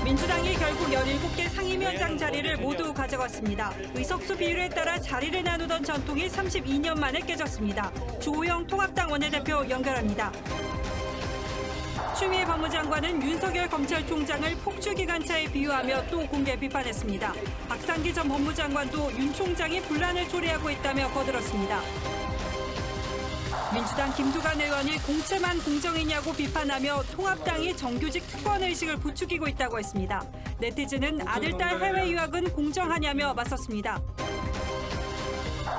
민주당이 결국 17개 상임위원장 자리를 모두 가져갔습니다. 의석수 비율에 따라 자리를 나누던 전통이 32년 만에 깨졌습니다. 주호영 통합당 원내대표 연결합니다. 추미애 법무장관은 윤석열 검찰총장을 폭주기관차에 비유하며 또 공개 비판했습니다. 박상기 전 법무장관도 윤 총장이 분란을 초래하고 있다며 거들었습니다. 민주당 김두관 의원이 공채만 공정이냐고 비판하며 통합당이 정규직 특권의식을 부추기고 있다고 했습니다. 네티즌은 아들, 딸 해외 유학은 공정하냐며 맞섰습니다.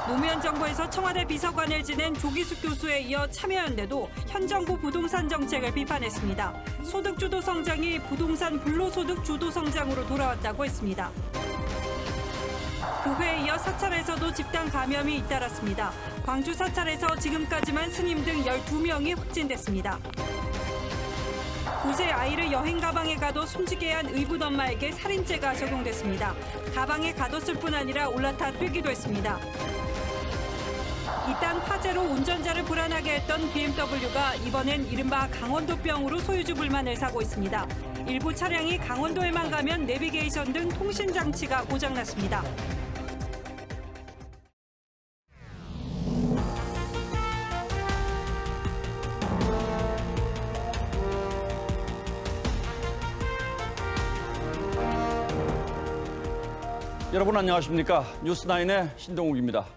노무현 정부에서 청와대 비서관을 지낸 조기숙 교수에 이어 참여연대도 현 정부 부동산 정책을 비판했습니다. 소득주도 성장이 부동산 불로소득 주도 성장으로 돌아왔다고 했습니다. 교회에 이어 사찰에서도 집단 감염이 잇따랐습니다. 광주 사찰에서 지금까지만 스님 등 12명이 확진됐습니다. 부재 아이를 여행 가방에 가둬 숨지게 한 의붓 엄마에게 살인죄가 적용됐습니다. 가방에 가뒀을 뿐 아니라 올라타 뛰기도 했습니다. 이딴 화재로 운전자를 불안하게 했던 BMW가 이번엔 이른바 강원도병으로 소유주 불만을 사고 있습니다. 일부 차량이 강원도에만 가면 내비게이션 등 통신 장치가 고장났습니다. 여러분 안녕하십니까? 뉴스9의 신동욱입니다.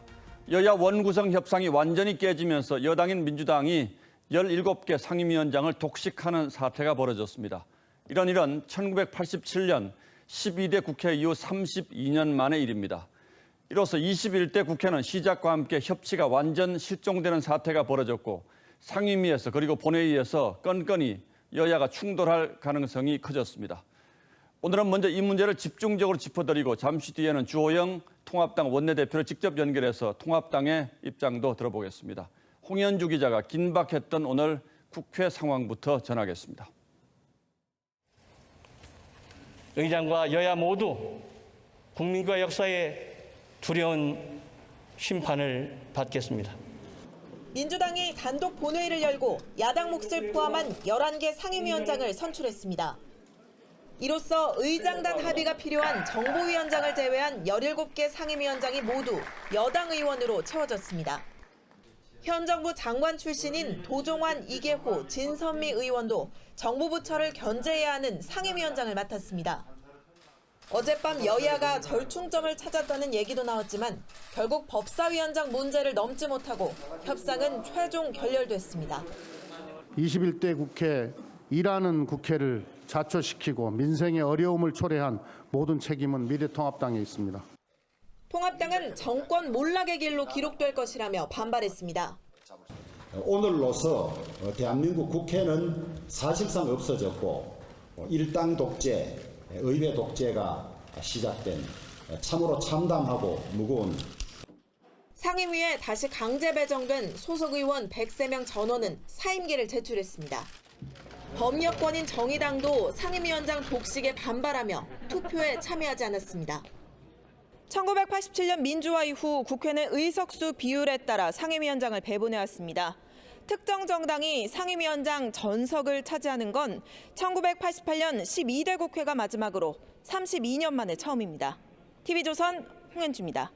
여야 원구성 협상이 완전히 깨지면서 여당인 민주당이 17개 상임위원장을 독식하는 사태가 벌어졌습니다. 이런 일은 1987년 12대 국회 이후 32년 만의 일입니다. 이로써 21대 국회는 시작과 함께 협치가 완전 실종되는 사태가 벌어졌고 상임위에서 그리고 본회의에서 건건히 여야가 충돌할 가능성이 커졌습니다. 오늘은 먼저 이 문제를 집중적으로 짚어드리고 잠시 뒤에는 주호영 통합당 원내대표를 직접 연결해서 통합당의 입장도 들어보겠습니다. 홍현주 기자가 긴박했던 오늘 국회 상황부터 전하겠습니다. 의장과 여야 모두 국민과 역사에 두려운 심판을 받겠습니다. 민주당이 단독 본회의를 열고 야당 몫을 포함한 11개 상임위원장을 선출했습니다. 이로써 의장단 합의가 필요한 정보위원장을 제외한 17개 상임위원장이 모두 여당 의원으로 채워졌습니다. 현 정부 장관 출신인 도종환, 이계호, 진선미 의원도 정부 부처를 견제해야 하는 상임위원장을 맡았습니다. 어젯밤 여야가 절충점을 찾았다는 얘기도 나왔지만 결국 법사위원장 문제를 넘지 못하고 협상은 최종 결렬됐습니다. 21대 국회, 일하는 국회를 자초시키고 민생의 어려움을 초래한 모든 책임은 미래통합당에 있습니다. 통합당은 정권 몰락의 길로 기록될 것이라며 반발했습니다. 오늘로서 대한민국 국회는 사실상 없어졌고 일당 독재, 의회 독재가 시작된 참으로 참담하고 무거운 상임위에 다시 강제 배정된 소속 의원 103명 전원은 사임기를 제출했습니다. 범여권인 정의당도 상임위원장 독식에 반발하며 투표에 참여하지 않았습니다. 1987년 민주화 이후 국회는 의석수 비율에 따라 상임위원장을 배분해왔습니다. 특정 정당이 상임위원장 전석을 차지하는 건 1988년 12대 국회가 마지막으로 32년 만에 처음입니다. TV조선 홍현주입니다.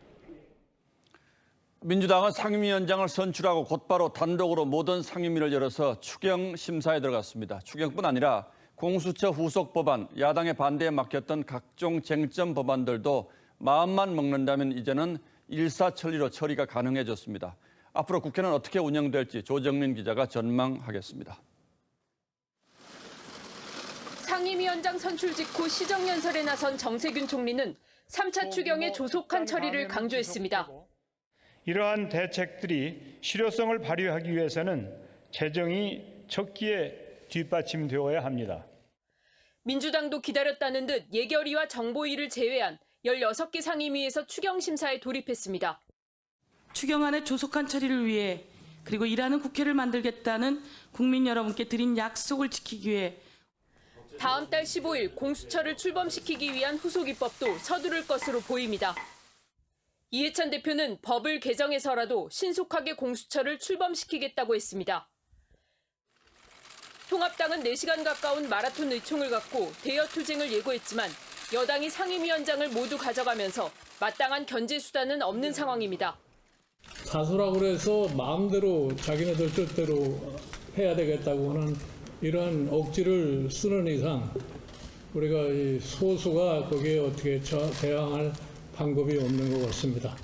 민주당은 상임위원장을 선출하고 곧바로 단독으로 모든 상임위를 열어서 추경 심사에 들어갔습니다. 추경뿐 아니라 공수처 후속 법안, 야당의 반대에 막혔던 각종 쟁점 법안들도 마음만 먹는다면 이제는 일사천리로 처리가 가능해졌습니다. 앞으로 국회는 어떻게 운영될지 조정민 기자가 전망하겠습니다. 상임위원장 선출 직후 시정연설에 나선 정세균 총리는 3차 추경의 조속한 처리를 강조했습니다. 이러한 대책들이 실효성을 발휘하기 위해서는 재정이 적기에 뒷받침되어야 합니다. 민주당도 기다렸다는 듯 예결위와 정보위를 제외한 16개 상임위에서 추경 심사에 돌입했습니다. 추경안의 조속한 처리를 위해 그리고 일하는 국회를 만들겠다는 국민 여러분께 드린 약속을 지키기 위해 다음 달 15일 공수처를 출범시키기 위한 후속 입법도 서두를 것으로 보입니다. 이해찬 대표는 법을 개정해서라도 신속하게 공수처를 출범시키겠다고 했습니다. 통합당은 4시간 가까운 마라톤 의총을 갖고 대여 투쟁을 예고했지만 여당이 상임위원장을 모두 가져가면서 마땅한 견제 수단은 없는 상황입니다. 다수라고 그래서 마음대로 자기네들 뜻대로 해야 되겠다고 하는 이러한 억지를 쓰는 이상 우리가 이 소수가 거기에 어떻게 대항할 방법이 없는 것 같습니다.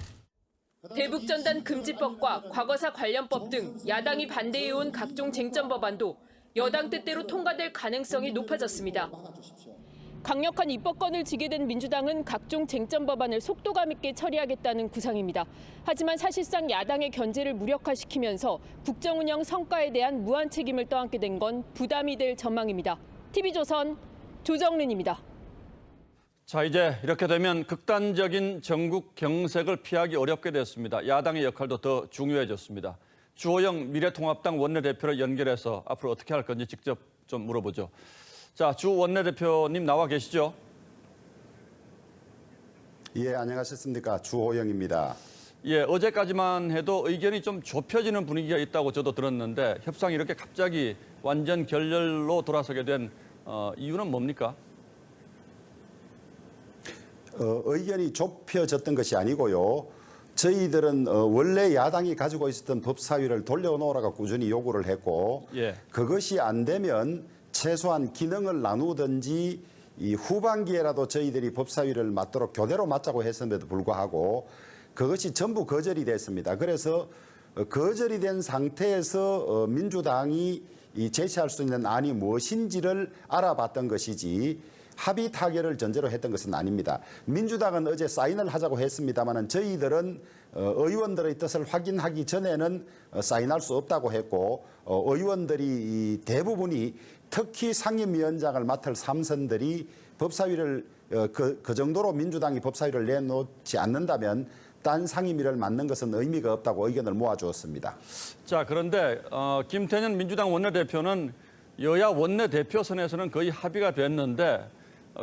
대북전단 금지법과 과거사 관련법 등 야당이 반대해온 각종 쟁점 법안도 여당 뜻대로 통과될 가능성이 높아졌습니다. 강력한 입법권을 쥐게 된 민주당은 각종 쟁점 법안을 속도감 있게 처리하겠다는 구상입니다. 하지만 사실상 야당의 견제를 무력화시키면서 국정운영 성과에 대한 무한 책임을 떠안게 된 건 부담이 될 전망입니다. TV조선 조정른입니다. 자, 이제 이렇게 되면 극단적인 전국 경색을 피하기 어렵게 됐습니다. 야당의 역할도 더 중요해졌습니다. 주호영 미래통합당 원내대표를 연결해서 앞으로 어떻게 할 건지 직접 좀 물어보죠. 자, 주 원내대표님 나와 계시죠? 예, 안녕하셨습니까? 주호영입니다. 예, 어제까지만 해도 의견이 좀 좁혀지는 분위기가 있다고 저도 들었는데 협상이 이렇게 갑자기 완전 결렬로 돌아서게 된 이유는 뭡니까? 의견이 좁혀졌던 것이 아니고요. 저희들은 원래 야당이 가지고 있었던 법사위를 돌려놓으라고 꾸준히 요구를 했고 그것이 안 되면 최소한 기능을 나누든지 이 후반기에라도 저희들이 법사위를 맡도록 교대로 맡자고 했음에도 불구하고 그것이 전부 거절이 됐습니다. 그래서 거절이 된 상태에서 민주당이 제시할 수 있는 안이 무엇인지를 알아봤던 것이지 합의 타결을 전제로 했던 것은 아닙니다. 민주당은 어제 사인을 하자고 했습니다만 저희들은 의원들의 뜻을 확인하기 전에는 사인할 수 없다고 했고 의원들이 대부분이 특히 상임위원장을 맡을 3선들이 법사위를 그 정도로 민주당이 법사위를 내놓지 않는다면 딴 상임위를 맡는 것은 의미가 없다고 의견을 모아주었습니다. 자, 그런데 김태년 민주당 원내대표는 여야 원내대표 선에서는 거의 합의가 됐는데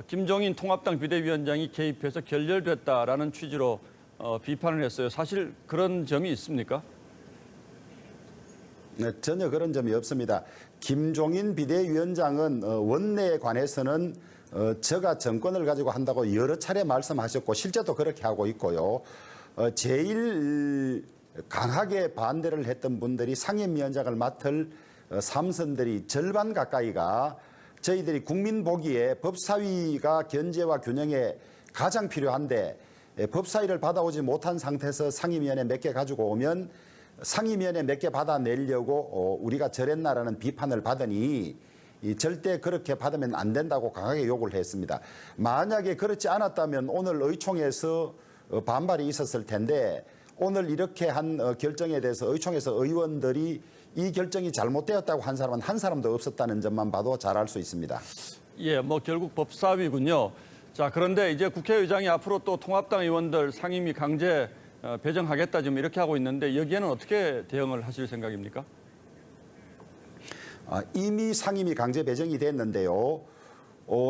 김종인 통합당 비대위원장이 개입해서 결렬됐다라는 취지로 비판을 했어요. 사실 그런 점이 있습니까? 네, 전혀 그런 점이 없습니다. 김종인 비대위원장은 원내에 관해서는 제가 정권을 가지고 한다고 여러 차례 말씀하셨고 실제도 그렇게 하고 있고요. 제일 강하게 반대를 했던 분들이 상임위원장을 맡을 3선들이 절반 가까이가 저희들이 국민 보기에 법사위가 견제와 균형에 가장 필요한데 법사위를 받아오지 못한 상태에서 상임위원회 몇 개 가지고 오면 상임위원회 몇 개 받아내려고 우리가 저랬나라는 비판을 받으니 절대 그렇게 받으면 안 된다고 강하게 요구를 했습니다. 만약에 그렇지 않았다면 오늘 의총에서 반발이 있었을 텐데 오늘 이렇게 한 결정에 대해서 의총에서 의원들이 이 결정이 잘못되었다고 한 사람은 한 사람도 없었다는 점만 봐도 잘 알 수 있습니다. 예, 뭐 결국 법사위군요. 자, 그런데 이제 국회의장이 앞으로 또 통합당 의원들 상임위 강제 배정하겠다 지금 이렇게 하고 있는데 여기에는 어떻게 대응을 하실 생각입니까? 이미 상임위 강제 배정이 됐는데요.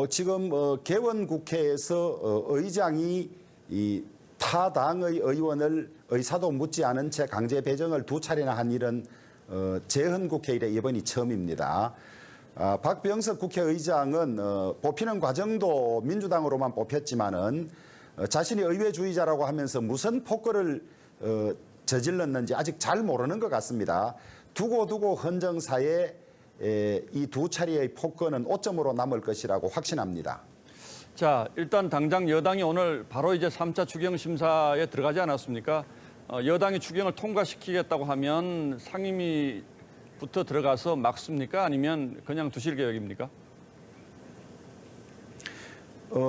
지금 개원국회에서 의장이 이 타 당의 의원을 의사도 묻지 않은 채 강제 배정을 2차례나 한 일은 재헌국회 이래 이번이 처음입니다. 박병석 국회의장은 뽑히는 과정도 민주당으로만 뽑혔지만은 자신이 의회주의자라고 하면서 무슨 폭거를 저질렀는지 아직 잘 모르는 것 같습니다. 두고두고 헌정사에 이 2차례의 폭거는 오점으로 남을 것이라고 확신합니다. 자, 일단 당장 여당이 오늘 바로 이제 3차 추경 심사에 들어가지 않았습니까? 여당이 추경을 통과시키겠다고 하면 상임위부터 들어가서 막습니까? 아니면 그냥 두실 계획입니까?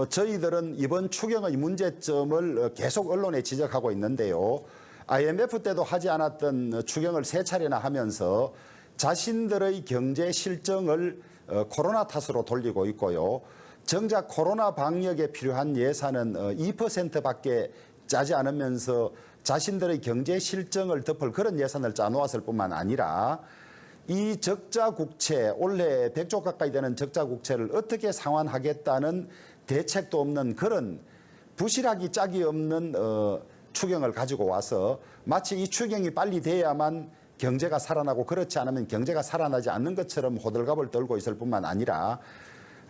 저희들은 이번 추경의 문제점을 계속 언론에 지적하고 있는데요. IMF 때도 하지 않았던 추경을 3차례나 하면서 자신들의 경제 실정을 코로나 탓으로 돌리고 있고요. 정작 코로나 방역에 필요한 예산은 2%밖에 짜지 않으면서 자신들의 경제 실정을 덮을 그런 예산을 짜놓았을 뿐만 아니라 이 적자 국채, 올해 100조 가까이 되는 적자 국채를 어떻게 상환하겠다는 대책도 없는 그런 부실하기 짝이 없는 추경을 가지고 와서 마치 이 추경이 빨리 돼야만 경제가 살아나고 그렇지 않으면 경제가 살아나지 않는 것처럼 호들갑을 떨고 있을 뿐만 아니라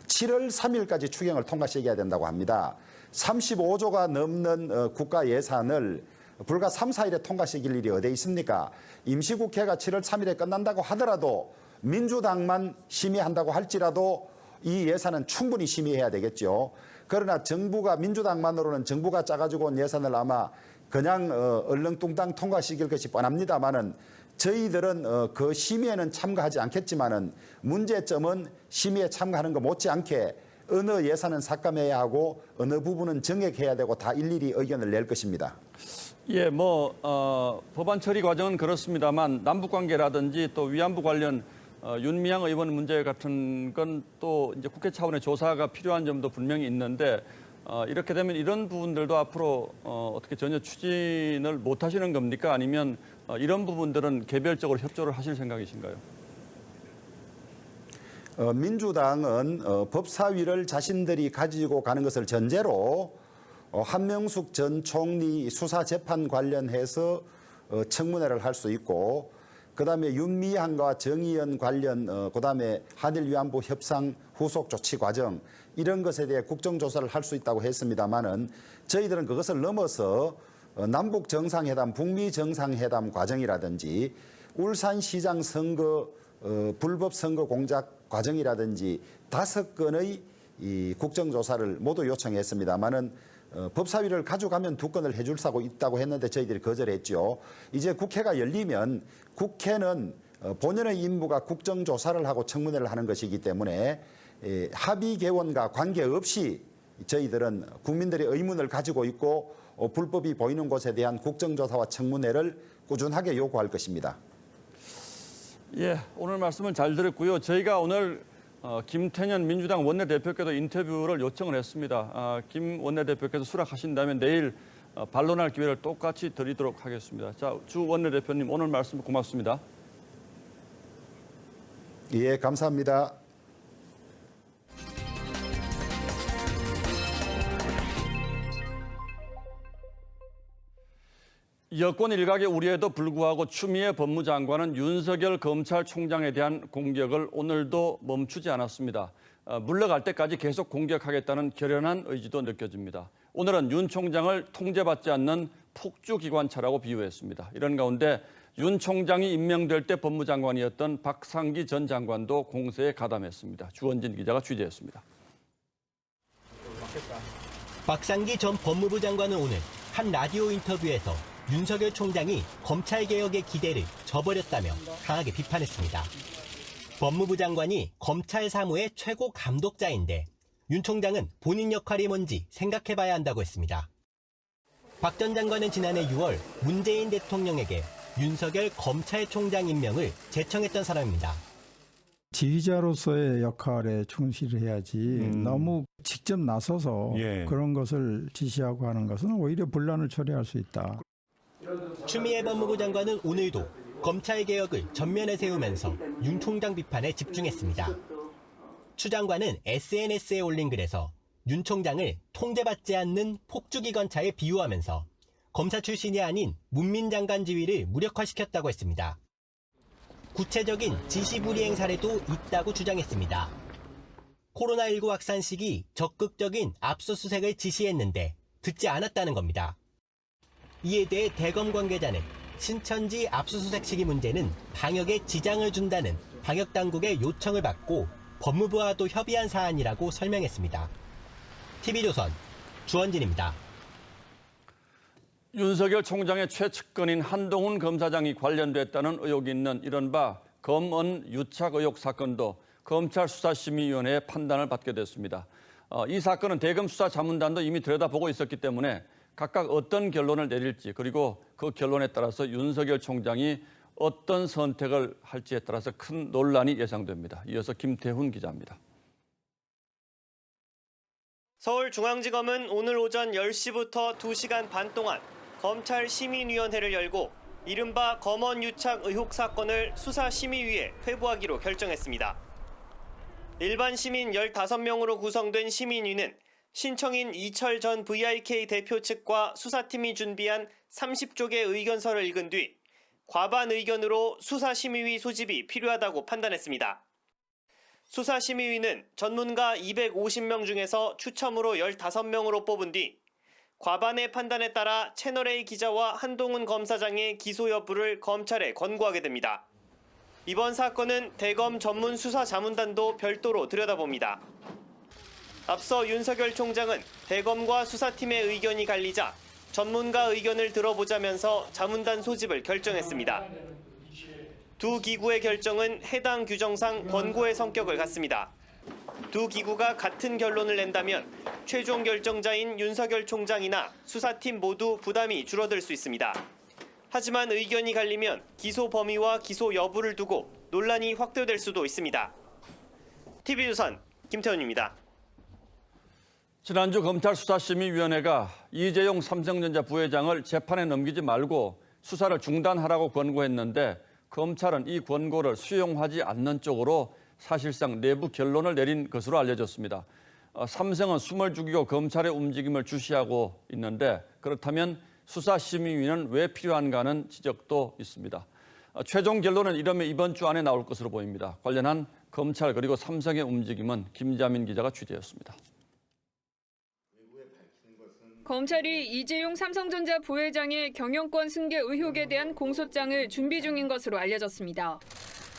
7월 3일까지 추경을 통과시켜야 된다고 합니다. 35조가 넘는 국가 예산을 불과 3, 4일에 통과시킬 일이 어디 있습니까? 임시국회가 7월 3일에 끝난다고 하더라도 민주당만 심의한다고 할지라도 이 예산은 충분히 심의해야 되겠죠. 그러나 정부가 민주당만으로는 정부가 짜가지고 온 예산을 아마 그냥 얼렁뚱땅 통과시킬 것이 뻔합니다만은 저희들은 그 심의에는 참가하지 않겠지만은 문제점은 심의에 참가하는 것 못지않게 어느 예산은 삭감해야 하고 어느 부분은 정액해야 되고 다 일일이 의견을 낼 것입니다. 예, 법안 처리 과정은 그렇습니다만 남북 관계라든지 또 위안부 관련 윤미향 의원 문제 같은 건 또 이제 국회 차원의 조사가 필요한 점도 분명히 있는데 이렇게 되면 이런 부분들도 앞으로 어떻게 전혀 추진을 못 하시는 겁니까? 아니면 이런 부분들은 개별적으로 협조를 하실 생각이신가요? 민주당은 법사위를 자신들이 가지고 가는 것을 전제로 한명숙 전 총리 수사 재판 관련해서 청문회를 할 수 있고 그다음에 윤미향과 정의연 관련 그다음에 한일 위안부 협상 후속 조치 과정 이런 것에 대해 국정조사를 할 수 있다고 했습니다마는 저희들은 그것을 넘어서 남북 정상회담, 북미 정상회담 과정이라든지 울산시장 선거 불법 선거 공작 과정이라든지 5건의 이 국정조사를 모두 요청했습니다마는 법사위를 가져가면 2건을 해줄 사고 있다고 했는데 저희들이 거절했죠. 이제 국회가 열리면 국회는 본연의 임무가 국정조사를 하고 청문회를 하는 것이기 때문에 합의 개원과 관계없이 저희들은 국민들의 의문을 가지고 있고 불법이 보이는 곳에 대한 국정조사와 청문회를 꾸준하게 요구할 것입니다. 예, 오늘 말씀을 잘 들었고요. 저희가 오늘 김태년 민주당 원내대표께도 인터뷰를 요청을 했습니다. 김 원내대표께서 수락하신다면 내일 반론할 기회를 똑같이 드리도록 하겠습니다. 자, 주 원내대표님 오늘 말씀 고맙습니다. 예, 감사합니다. 여권 일각의 우려에도 불구하고 추미애 법무장관은 윤석열 검찰총장에 대한 공격을 오늘도 멈추지 않았습니다. 물러갈 때까지 계속 공격하겠다는 결연한 의지도 느껴집니다. 오늘은 윤 총장을 통제받지 않는 폭주기관차라고 비유했습니다. 이런 가운데 윤 총장이 임명될 때 법무장관이었던 박상기 전 장관도 공세에 가담했습니다. 주원진 기자가 취재했습니다. 박상기 전 법무부 장관은 오늘 한 라디오 인터뷰에서 윤석열 총장이 검찰개혁의 기대를 저버렸다며 강하게 비판했습니다. 법무부 장관이 검찰 사무의 최고 감독자인데 윤 총장은 본인 역할이 뭔지 생각해봐야 한다고 했습니다. 박 전 장관은 지난해 6월 문재인 대통령에게 윤석열 검찰총장 임명을 제청했던 사람입니다. 지휘자로서의 역할에 충실해야지 너무 직접 나서서 그런 것을 지시하고 하는 것은 오히려 분란을 초래할 수 있다. 추미애 법무부 장관은 오늘도 검찰개혁을 전면에 세우면서 윤 총장 비판에 집중했습니다. 추 장관은 SNS에 올린 글에서 윤 총장을 통제받지 않는 폭주기관차에 비유하면서 검사 출신이 아닌 문민장관 지위를 무력화시켰다고 했습니다. 구체적인 지시불이행 사례도 있다고 주장했습니다. 코로나19 확산 시기 적극적인 압수수색을 지시했는데 듣지 않았다는 겁니다. 이에 대해 대검 관계자는 신천지 압수수색 시기 문제는 방역에 지장을 준다는 방역당국의 요청을 받고 법무부와도 협의한 사안이라고 설명했습니다. TV조선 주원진입니다. 윤석열 총장의 최측근인 한동훈 검사장이 관련됐다는 의혹이 있는 이른바 검언 유착 의혹 사건도 검찰 수사심의위원회의 판단을 받게 됐습니다. 이 사건은 대검 수사자문단도 이미 들여다보고 있었기 때문에 각각 어떤 결론을 내릴지 그리고 그 결론에 따라서 윤석열 총장이 어떤 선택을 할지에 따라서 큰 논란이 예상됩니다. 이어서 김태훈 기자입니다. 서울중앙지검은 오늘 오전 10시부터 2시간 반 동안 검찰심의위원회를 열고 이른바 검언 유착 의혹 사건을 수사심의위에 회부하기로 결정했습니다. 일반 시민 15명으로 구성된 심의위는 신청인 이철 전 VIK 대표 측과 수사팀이 준비한 30쪽의 의견서를 읽은 뒤 과반 의견으로 수사심의위 소집이 필요하다고 판단했습니다. 수사심의위는 전문가 250명 중에서 추첨으로 15명으로 뽑은 뒤 과반의 판단에 따라 채널A 기자와 한동훈 검사장의 기소 여부를 검찰에 권고하게 됩니다. 이번 사건은 대검 전문 수사자문단도 별도로 들여다봅니다. 앞서 윤석열 총장은 대검과 수사팀의 의견이 갈리자 전문가 의견을 들어보자면서 자문단 소집을 결정했습니다. 두 기구의 결정은 해당 규정상 권고의 성격을 갖습니다. 두 기구가 같은 결론을 낸다면 최종 결정자인 윤석열 총장이나 수사팀 모두 부담이 줄어들 수 있습니다. 하지만 의견이 갈리면 기소 범위와 기소 여부를 두고 논란이 확대될 수도 있습니다. TV조선 김태훈입니다. 지난주 검찰수사심의위원회가 이재용 삼성전자 부회장을 재판에 넘기지 말고 수사를 중단하라고 권고했는데 검찰은 이 권고를 수용하지 않는 쪽으로 사실상 내부 결론을 내린 것으로 알려졌습니다. 삼성은 숨을 죽이고 검찰의 움직임을 주시하고 있는데 그렇다면 수사심의위는 왜 필요한가 하는 지적도 있습니다. 최종 결론은 이러면 이번 주 안에 나올 것으로 보입니다. 관련한 검찰 그리고 삼성의 움직임은 김자민 기자가 취재했습니다. 검찰이 이재용 삼성전자 부회장의 경영권 승계 의혹에 대한 공소장을 준비 중인 것으로 알려졌습니다.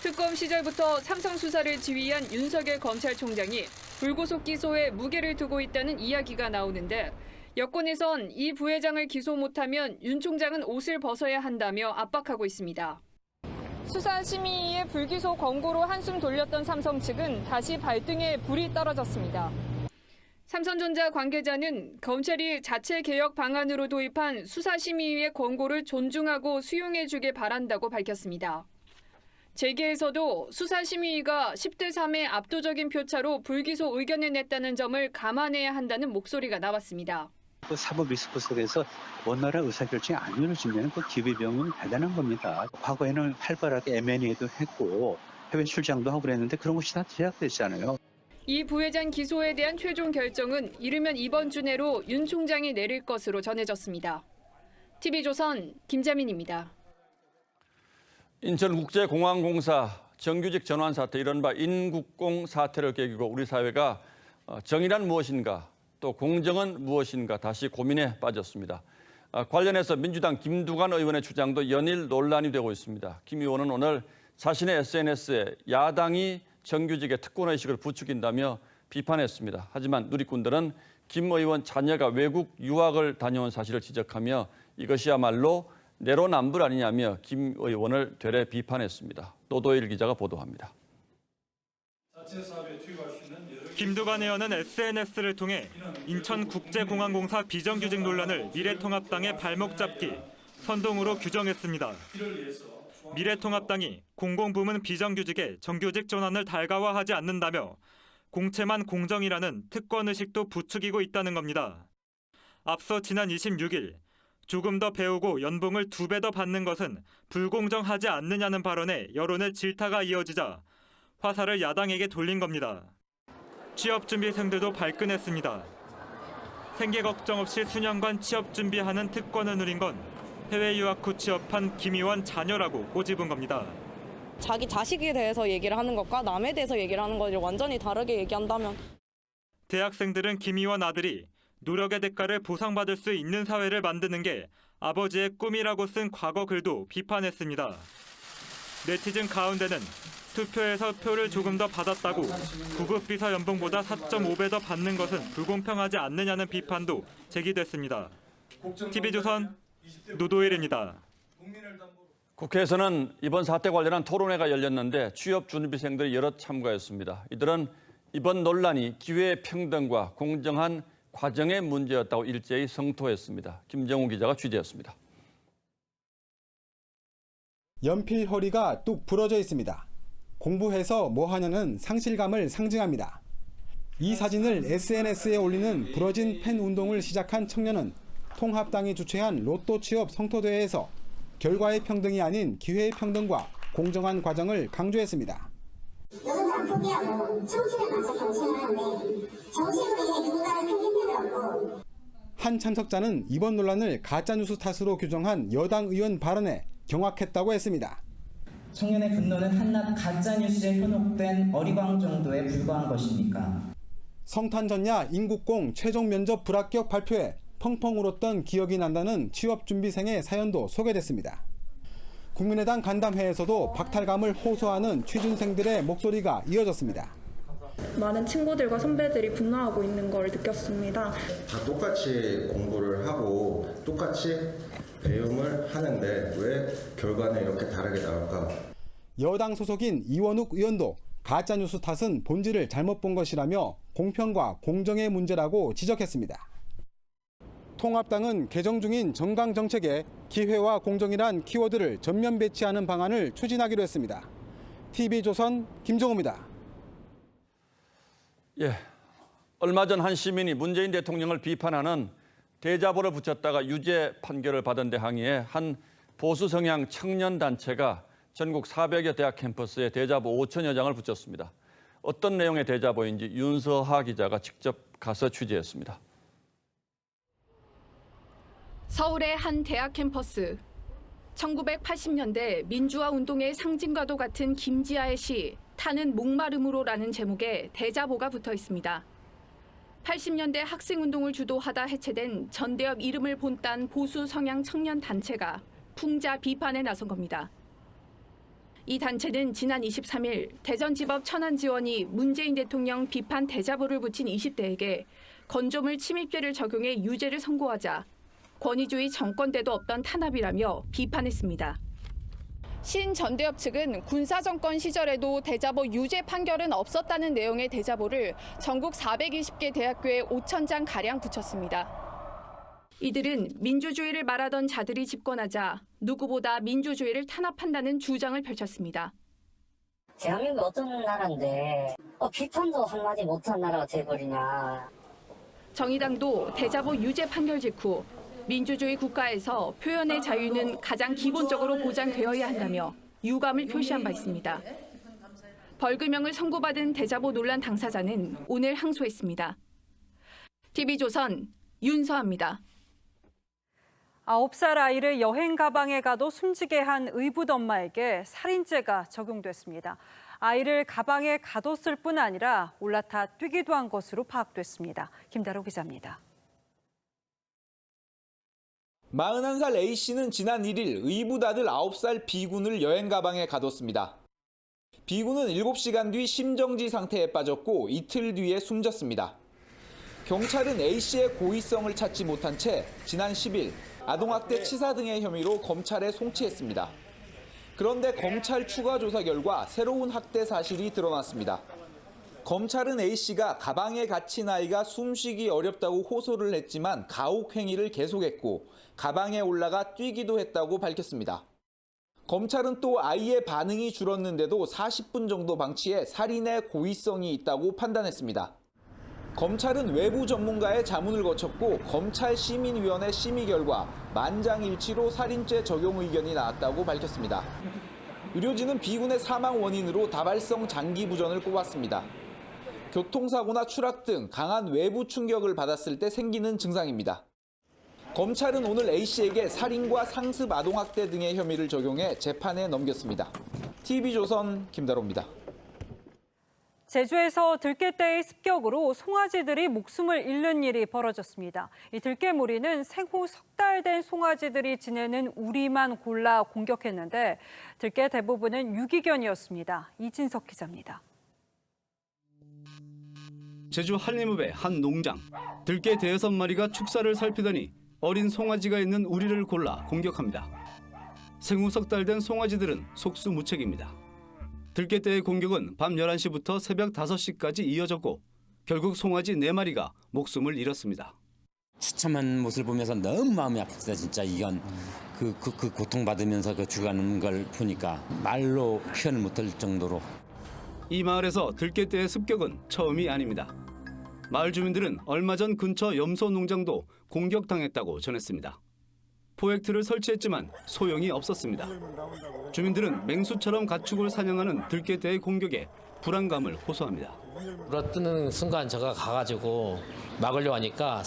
특검 시절부터 삼성 수사를 지휘한 윤석열 검찰총장이 불구속 기소에 무게를 두고 있다는 이야기가 나오는데 여권에선 이 부회장을 기소 못하면 윤 총장은 옷을 벗어야 한다며 압박하고 있습니다. 수사심의위의 불기소 권고로 한숨 돌렸던 삼성 측은 다시 발등에 불이 떨어졌습니다. 삼성전자 관계자는 검찰이 자체 개혁 방안으로 도입한 수사심의위의 권고를 존중하고 수용해주길 바란다고 밝혔습니다. 재계에서도 수사심의위가 10대 3의 압도적인 표차로 불기소 의견을 냈다는 점을 감안해야 한다는 목소리가 나왔습니다. 사법 리스크 속에서 원활한 의사결정이 안 이루어지면 그 기회비용은 대단한 겁니다. 과거에는 활발하게 M&A도 했고 해외 출장도 하고 그랬는데 그런 것이 다 제약됐잖아요. 이 부회장 기소에 대한 최종 결정은 이르면 이번 주 내로 윤 총장이 내릴 것으로 전해졌습니다. TV조선 김자민입니다. 인천국제공항공사 정규직 전환 사태, 이른바 인국공 사태를 계기고 우리 사회가 정의란 무엇인가, 또 공정은 무엇인가 다시 고민에 빠졌습니다. 관련해서 민주당 김두관 의원의 주장도 연일 논란이 되고 있습니다. 김 의원은 오늘 자신의 SNS에 야당이 정규직의 특권의식을 부추긴다며 비판했습니다. 하지만 누리꾼들은 김 의원 자녀가 외국 유학을 다녀온 사실을 지적하며 이것이야말로 내로남불 아니냐며 김 의원을 되레 비판했습니다. 노도일 기자가 보도합니다. 김두관 의원은 SNS를 통해 인천국제공항공사 비정규직 논란을 미래통합당의 발목 잡기, 선동으로 규정했습니다. 미래통합당이 공공부문 비정규직의 정규직 전환을 달가워하지 않는다며 공채만 공정이라는 특권의식도 부추기고 있다는 겁니다. 앞서 지난 26일 조금 더 배우고 연봉을 2배 더 받는 것은 불공정하지 않느냐는 발언에 여론의 질타가 이어지자 화살을 야당에게 돌린 겁니다. 취업준비생들도 발끈했습니다. 생계 걱정 없이 수년간 취업 준비하는 특권을 누린 건 해외 유학 후 취업한 김 의원 자녀라고 꼬집은 겁니다. 자기 자식에 대해서 얘기를 하는 것과 남에 대해서 얘기를 하는 것을 완전히 다르게 얘기한다면 대학생들은 김 의원 아들이 노력의 대가를 보상받을 수 있는 사회를 만드는 게 아버지의 꿈이라고 쓴 과거 글도 비판했습니다. 네티즌 가운데는 투표에서 표를 조금 더 받았다고 구급비서 연봉보다 4.5배 더 받는 것은 불공평하지 않느냐는 비판도 제기됐습니다. TV조선 노도일입니다. 국회에서는 이번 사태 관련한 토론회가 열렸는데 취업 준비생들이 여럿 참가했습니다. 이들은 이번 논란이 기회평등과 공정한 과정의 문제였다고 일제히 성토했습니다. 김정우 기자가 취재했습니다. 연필 허리가 뚝 부러져 있습니다. 공부해서 뭐 하냐는 상실감을 상징합니다. 이 사진을 SNS에 올리는 부러진 펜 운동을 시작한 청년은 통합당이 주최한 로또 취업 성토대회에서 결과의 평등이 아닌 기회의 평등과 공정한 과정을 강조했습니다. 누군가 포기하고 정신을 가서 경쟁을 하는데 정신으로 인해 누군가는 큰 힘들을 얻고 한 참석자는 이번 논란을 가짜뉴스 탓으로 규정한 여당 의원 발언에 경악했다고 했습니다. 청년의 분노는 한낱 가짜뉴스에 현혹된 어리광 정도에 불과한 것입니까? 성탄 전야 인국공 최종 면접 불합격 발표에 펑펑 울었던 기억이 난다는 취업준비생의 사연도 소개됐습니다. 국민의당 간담회에서도 박탈감을 호소하는 취준생들의 목소리가 이어졌습니다. 많은 친구들과 선배들이 분노하고 있는 걸 느꼈습니다. 다 똑같이 공부를 하고 똑같이 배움을 하는데 왜 결과는 이렇게 다르게 나올까? 여당 소속인 이원욱 의원도 가짜뉴스 탓은 본질을 잘못 본 것이라며 공평과 공정의 문제라고 지적했습니다. 통합당은 개정 중인 정강 정책에 기회와 공정이란 키워드를 전면 배치하는 방안을 추진하기로 했습니다. TV조선 김정우입니다. 얼마 전 한 시민이 문재인 대통령을 비판하는 대자보를 붙였다가 유죄 판결을 받은 데 항의해 한 보수 성향 청년 단체가 전국 400여 대학 캠퍼스에 대자보 5천여 장을 붙였습니다. 어떤 내용의 대자보인지 윤서하 기자가 직접 가서 취재했습니다. 서울의 한 대학 캠퍼스. 1980년대 민주화 운동의 상징과도 같은 김지아의 시 타는 목마름으로라는 제목의 대자보가 붙어 있습니다. 80년대 학생운동을 주도하다 해체된 전대협 이름을 본딴 보수 성향 청년 단체가 풍자 비판에 나선 겁니다. 이 단체는 지난 23일 대전지법 천안지원이 문재인 대통령 비판 대자보를 붙인 20대에게 건조물 침입죄를 적용해 유죄를 선고하자 권위주의 정권 때도 없던 탄압이라며 비판했습니다. 신전대협 측은 군사정권 시절에도 대자보 유죄 판결은 없었다는 내용의 대자보를 전국 420개 대학교에 5,000장 붙였습니다. 이들은 민주주의를 말하던 자들이 집권하자 누구보다 민주주의를 탄압한다는 주장을 펼쳤습니다. 대한민국이 어떤 나라인데 비판도 한마디 못한 나라가 돼버리냐. 정의당도 대자보 유죄 판결 직후 민주주의 국가에서 표현의 자유는 가장 기본적으로 보장되어야 한다며 유감을 표시한 바 있습니다. 벌금형을 선고받은 대자보 논란 당사자는 오늘 항소했습니다. TV조선 윤서아입니다. 9살 아이를 여행 가방에 가둬 숨지게 한 의붓 엄마에게 살인죄가 적용됐습니다. 아이를 가방에 가뒀을 뿐 아니라 올라타 뛰기도 한 것으로 파악됐습니다. 김다로 기자입니다. 41살 A씨는 지난 1일 의붓 아들 9살 B군을 여행 가방에 가뒀습니다. B군은 7시간 뒤 심정지 상태에 빠졌고 이틀 뒤에 숨졌습니다. 경찰은 A씨의 고의성을 찾지 못한 채 지난 10일 아동학대 치사 등의 혐의로 검찰에 송치했습니다. 그런데 검찰 추가 조사 결과 새로운 학대 사실이 드러났습니다. 검찰은 A씨가 가방에 갇힌 아이가 숨쉬기 어렵다고 호소를 했지만 가혹 행위를 계속했고 가방에 올라가 뛰기도 했다고 밝혔습니다. 검찰은 또 아이의 반응이 줄었는데도 40분 정도 방치해 살인의 고의성이 있다고 판단했습니다. 검찰은 외부 전문가의 자문을 거쳤고 검찰시민위원회 심의 결과 만장일치로 살인죄 적용 의견이 나왔다고 밝혔습니다. 의료진은 B군의 사망 원인으로 다발성 장기 부전을 꼽았습니다. 교통사고나 추락 등 강한 외부 충격을 받았을 때 생기는 증상입니다. 검찰은 오늘 A씨에게 살인과 상습 아동학대 등의 혐의를 적용해 재판에 넘겼습니다. TV조선 김다로입니다. 제주에서 들깨떼의 습격으로 송아지들이 목숨을 잃는 일이 벌어졌습니다. 이 들깨무리는 생후 석 달 된 송아지들이 지내는 우리만 골라 공격했는데 들깨 대부분은 유기견이었습니다. 이진석 기자입니다. 제주 한림읍의 한 농장. 들깨 5마리가 축사를 살피더니 어린 송아지가 있는 우리를 골라 공격합니다. 생후 석 달 된 송아지들은 속수무책입니다. 들깨떼의 공격은 밤 11시부터 새벽 5시까지 이어졌고 결국 송아지 4마리가 목숨을 잃었습니다. 처참한 모습을 보면서 너무 마음이 아팠어요. 진짜 이건 그 고통받으면서 죽어가는 걸 보니까 말로 표현을 못할 정도로. 이 마을에서 들깨떼의 습격은 처음이 아닙니다. 마을 주민들은 얼마 전 근처 염소 농장도 공격당했다고 전했습니다. 포획틀을 설치했지만 소용이 없었습니다. 주민들은 맹수처럼 가축을 사냥하는 들깨떼의 공격에 불안감을 호소합니다. 물어뜯는 순간 제가 가가지고 막으려고 하니까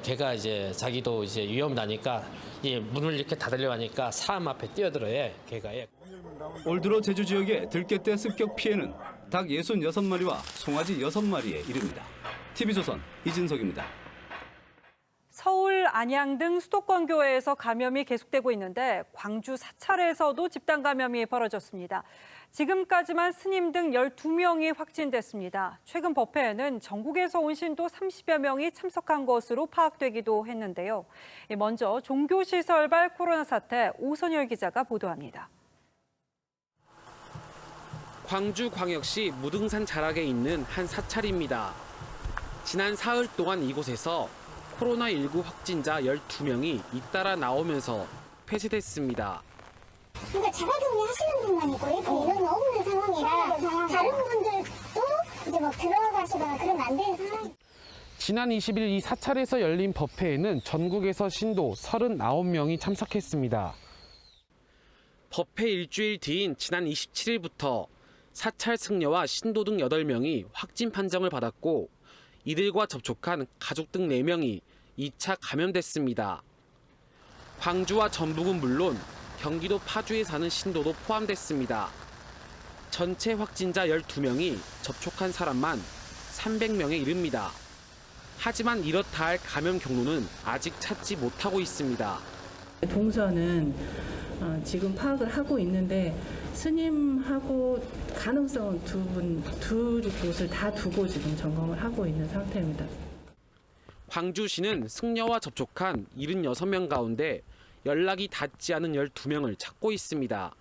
걔가 이제 자기도 이제 위험 나니까 예, 문을 이렇게 닫으려고 하니까 사람 앞에 뛰어들어요, 개가. 올 들어 제주 지역의 들깨떼 습격 피해는 닭 66마리와 송아지 6마리에 이릅니다. TV조선 이진석입니다. 서울, 안양 등 수도권 교외에서 감염이 계속되고 있는데 광주 사찰에서도 집단 감염이 벌어졌습니다. 지금까지만 스님 등 12명이 확진됐습니다. 최근 법회에는 전국에서 온 신도 30여 명이 참석한 것으로 파악되기도 했는데요. 먼저 종교시설발 코로나 사태 오선열 기자가 보도합니다. 광주광역시 무등산 자락에 있는 한 사찰입니다. 지난 사흘 동안 이곳에서 코로나19 확진자 12명이 잇따라 나오면서 폐쇄됐습니다. 그러니까 자가격리 하시는 분만 있고 이렇게 인원이 없는 상황이라 다른 분들도 이제 막 들어가시거나 그러면 안 되는 상황. 지난 20일 이 사찰에서 열린 법회에는 전국에서 신도 39명이 참석했습니다. 법회 일주일 뒤인 지난 27일부터 사찰 승려와 신도 등 8명이 확진 판정을 받았고 이들과 접촉한 가족 등 4명이 2차 감염됐습니다. 광주와 전북은 물론 경기도 파주에 사는 신도도 포함됐습니다. 전체 확진자 12명이 접촉한 사람만 300명에 이릅니다. 하지만 이렇다 할 감염 경로는 아직 찾지 못하고 있습니다. 동선은 지금 파악을 하고 있는데 스님하고 가능성은 두 곳을 다 두고 지금 점검을 하고 있는 상태입니다. 광주시는 승려와 접촉한 76명 가운데 연락이 닿지 않은 12명을 찾고 있습니다.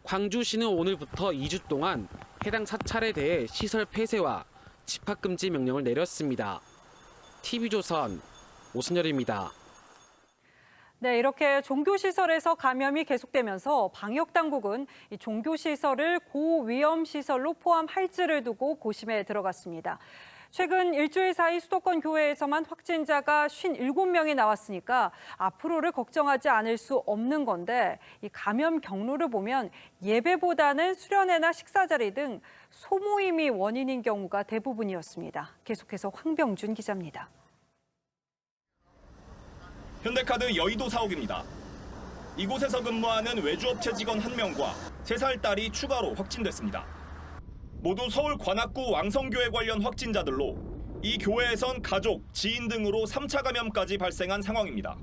광주시는 오늘부터 2주 동안 해당 사찰에 대해 시설 폐쇄와 집합금지 명령을 내렸습니다. TV조선 오순열입니다. 네, 이렇게 종교시설에서 감염이 계속되면서 방역당국은 이 종교시설을 고위험시설로 포함할지를 두고 고심에 들어갔습니다. 최근 일주일 사이 수도권 교회에서만 확진자가 57명이 나왔으니까 앞으로를 걱정하지 않을 수 없는 건데 이 감염 경로를 보면 예배보다는 수련회나 식사 자리 등 소모임이 원인인 경우가 대부분이었습니다. 계속해서 황병준 기자입니다. 현대카드 여의도 사옥입니다. 이곳에서 근무하는 외주업체 직원 1명과 3살 딸이 추가로 확진됐습니다. 모두 서울 관악구 왕성교회 관련 확진자들로 이 교회에선 가족, 지인 등으로 3차 감염까지 발생한 상황입니다.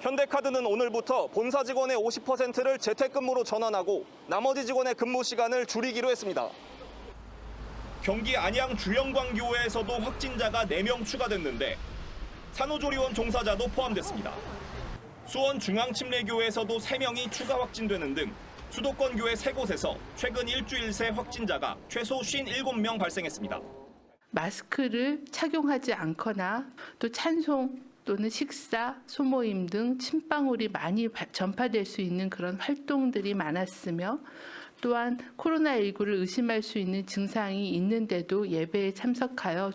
현대카드는 오늘부터 본사 직원의 50%를 재택근무로 전환하고 나머지 직원의 근무 시간을 줄이기로 했습니다. 경기 안양 주영광교회에서도 확진자가 4명 추가됐는데 산후조리원 종사자도 포함됐습니다. 수원 중앙침례교회에서도 3명이 추가 확진되는 등 수도권 교회 3곳에서 최근 일주일 새 확진자가 최소 57명 발생했습니다. 마스크를 착용하지 않거나 또 찬송 또는 식사, 소모임 등 침방울이 많이 전파될 수 있는 그런 활동들이 많았으며 또한 코로나19를 의심할 수 있는 증상이 있는데도 예배에 참석하여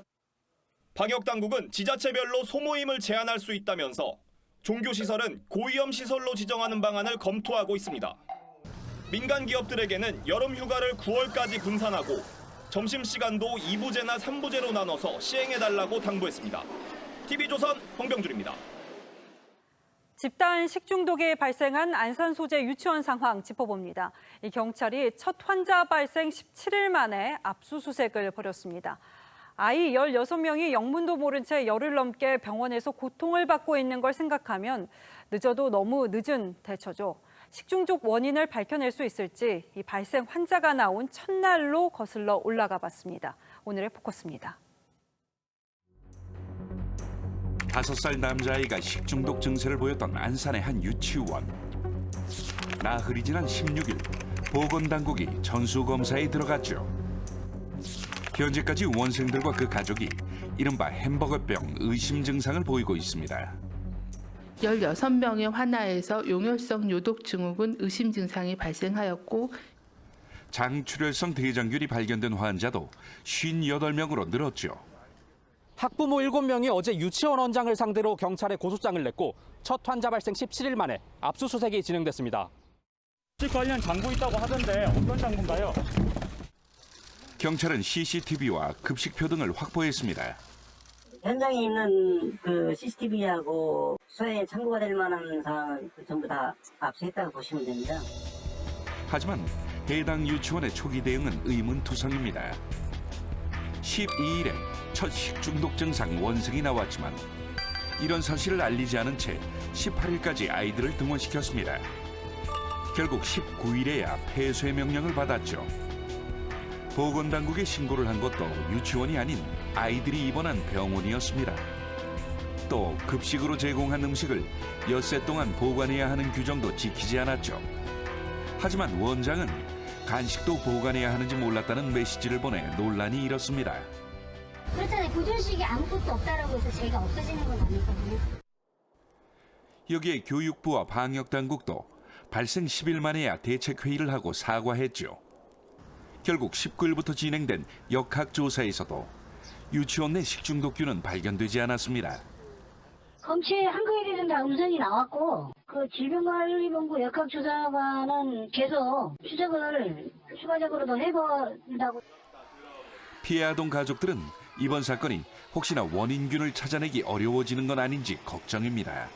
방역당국은 지자체별로 소모임을 제한할 수 있다면서 종교시설은 고위험 시설로 지정하는 방안을 검토하고 있습니다. 민간 기업들에게는 여름 휴가를 9월까지 분산하고 점심시간도 2부제나 3부제로 나눠서 시행해달라고 당부했습니다. TV조선 황병준입니다. 집단 식중독이 발생한 안산 소재 유치원 상황 짚어봅니다. 이 경찰이 첫 환자 발생 17일 만에 압수수색을 벌였습니다. 아이 16명이 영문도 모른 채 열흘 넘게 병원에서 고통을 받고 있는 걸 생각하면 늦어도 너무 늦은 대처죠. 식중독 원인을 밝혀낼 수 있을지 이 발생 환자가 나온 첫날로 거슬러 올라가 봤습니다. 오늘의 포커스입니다. 5살 남자아이가 식중독 증세를 보였던 안산의 한 유치원. 나흘이 지난 16일 보건당국이 전수검사에 들어갔죠. 현재까지 원생들과 그 가족이 이른바 햄버거병 의심 증상을 보이고 있습니다. 16명의 환아에서 용혈성 요독 증후군 의심 증상이 발생하였고 장출혈성 대장균이 발견된 환자도 58명으로 늘었죠. 학부모 7명이 어제 유치원 원장을 상대로 경찰에 고소장을 냈고 첫 환자 발생 17일 만에 압수수색이 진행됐습니다. 관련 장부 있다고 하던데 어떤 장부인가요? 경찰은 CCTV와 급식표 등을 확보했습니다. 현장에 있는 그 CCTV하고 수사에 참고가 될 만한 사항을 전부 다 압수했다고 보시면 됩니다. 하지만 해당 유치원의 초기 대응은 의문투성입니다. 12일에 첫 식중독 증상 원성이 나왔지만 이런 사실을 알리지 않은 채 18일까지 아이들을 등원시켰습니다. 결국 19일에야 폐쇄 명령을 받았죠. 보건당국에 신고를 한 것도 유치원이 아닌 아이들이 입원한 병원이었습니다. 또 급식으로 제공한 음식을 엿새 동안 보관해야 하는 규정도 지키지 않았죠. 하지만 원장은 간식도 보관해야 하는지 몰랐다는 메시지를 보내 논란이 일었습니다. 그렇잖아요. 보존식이 아무것도 없다라고 해서 제가 없어지는 건 아니거든요. 여기에 교육부와 방역당국도 발생 10일 만에야 대책회의를 하고 사과했죠. 결국 19일부터 진행된 역학조사에서도 유치원 내 식중독균은 발견되지 않았습니다. 검체한 거에 다 음성이 나왔고 그 질병관리본부 역학조사관은 계속 추적을 추가적으로도 해본다고. 피해 아동 가족들은 이번 사건이 혹시나 원인균을 찾아내기 어려워지는 건 아닌지 걱정입니다.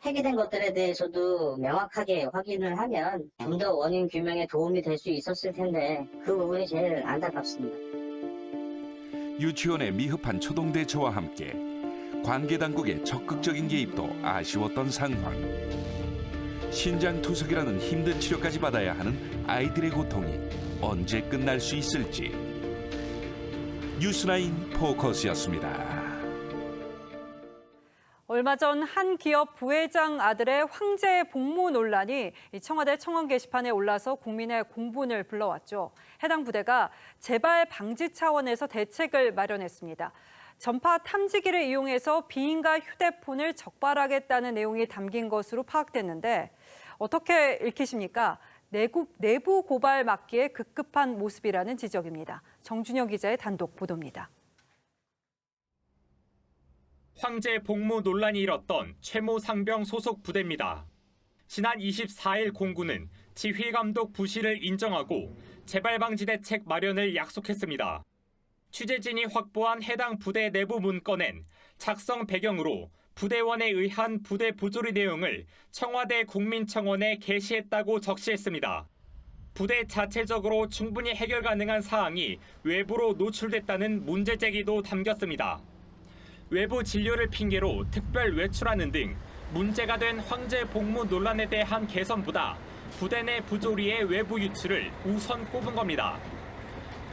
해결된 것들에 대해서도 명확하게 확인을 하면 좀 더 원인 규명에 도움이 될 수 있었을 텐데 그 부분이 제일 안타깝습니다. 유치원의 미흡한 초동 대처와 함께 관계 당국의 적극적인 개입도 아쉬웠던 상황. 신장투석이라는 힘든 치료까지 받아야 하는 아이들의 고통이 언제 끝날 수 있을지. 뉴스나인 포커스였습니다. 얼마 전 한 기업 부회장 아들의 황제 복무 논란이 청와대 청원 게시판에 올라서 국민의 공분을 불러왔죠. 해당 부대가 재발 방지 차원에서 대책을 마련했습니다. 전파 탐지기를 이용해서 비인가 휴대폰을 적발하겠다는 내용이 담긴 것으로 파악됐는데 어떻게 읽히십니까? 내부 고발 막기에 급급한 모습이라는 지적입니다. 정준영 기자의 단독 보도입니다. 황제 복무 논란이 일었던 최모 상병 소속 부대입니다. 지난 24일 공군은 지휘감독 부실을 인정하고 재발 방지 대책 마련을 약속했습니다. 취재진이 확보한 해당 부대 내부 문건엔 작성 배경으로 부대원에 의한 부대 부조리 내용을 청와대 국민청원에 게시했다고 적시했습니다. 부대 자체적으로 충분히 해결 가능한 사항이 외부로 노출됐다는 문제 제기도 담겼습니다. 외부 진료를 핑계로 특별 외출하는 등 문제가 된 황제 복무 논란에 대한 개선보다 부대 내 부조리의 외부 유출을 우선 꼽은 겁니다.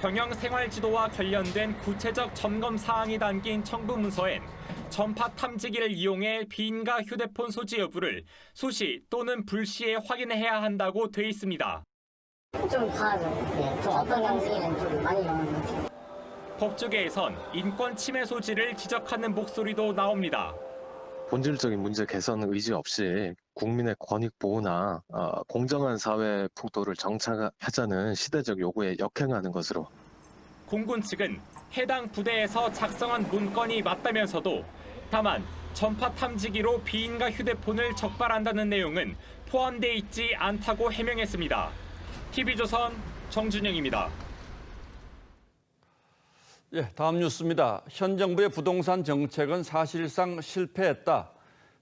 병영 생활 지도와 관련된 구체적 점검 사항이 담긴 첨부 문서엔 전파 탐지기를 이용해 비인가 휴대폰 소지 여부를 수시 또는 불시에 확인해야 한다고 돼 있습니다. 좀 과하죠. 좀 어떤 양식이든 좀 많이 나오는 것 같아요. 법조계에선 인권 침해 소지를 지적하는 목소리도 나옵니다. 본질적인 문제 개선 의지 없이 국민의 권익 보호나 공정한 사회 풍토를 정착하자는 시대적 요구에 역행하는 것으로. 공군 측은 해당 부대에서 작성한 문건이 맞다면서도 다만 전파 탐지기로 비인가 휴대폰을 적발한다는 내용은 포함돼 있지 않다고 해명했습니다. TV조선 정준영입니다. 예, 다음 뉴스입니다. 현 정부의 부동산 정책은 사실상 실패했다.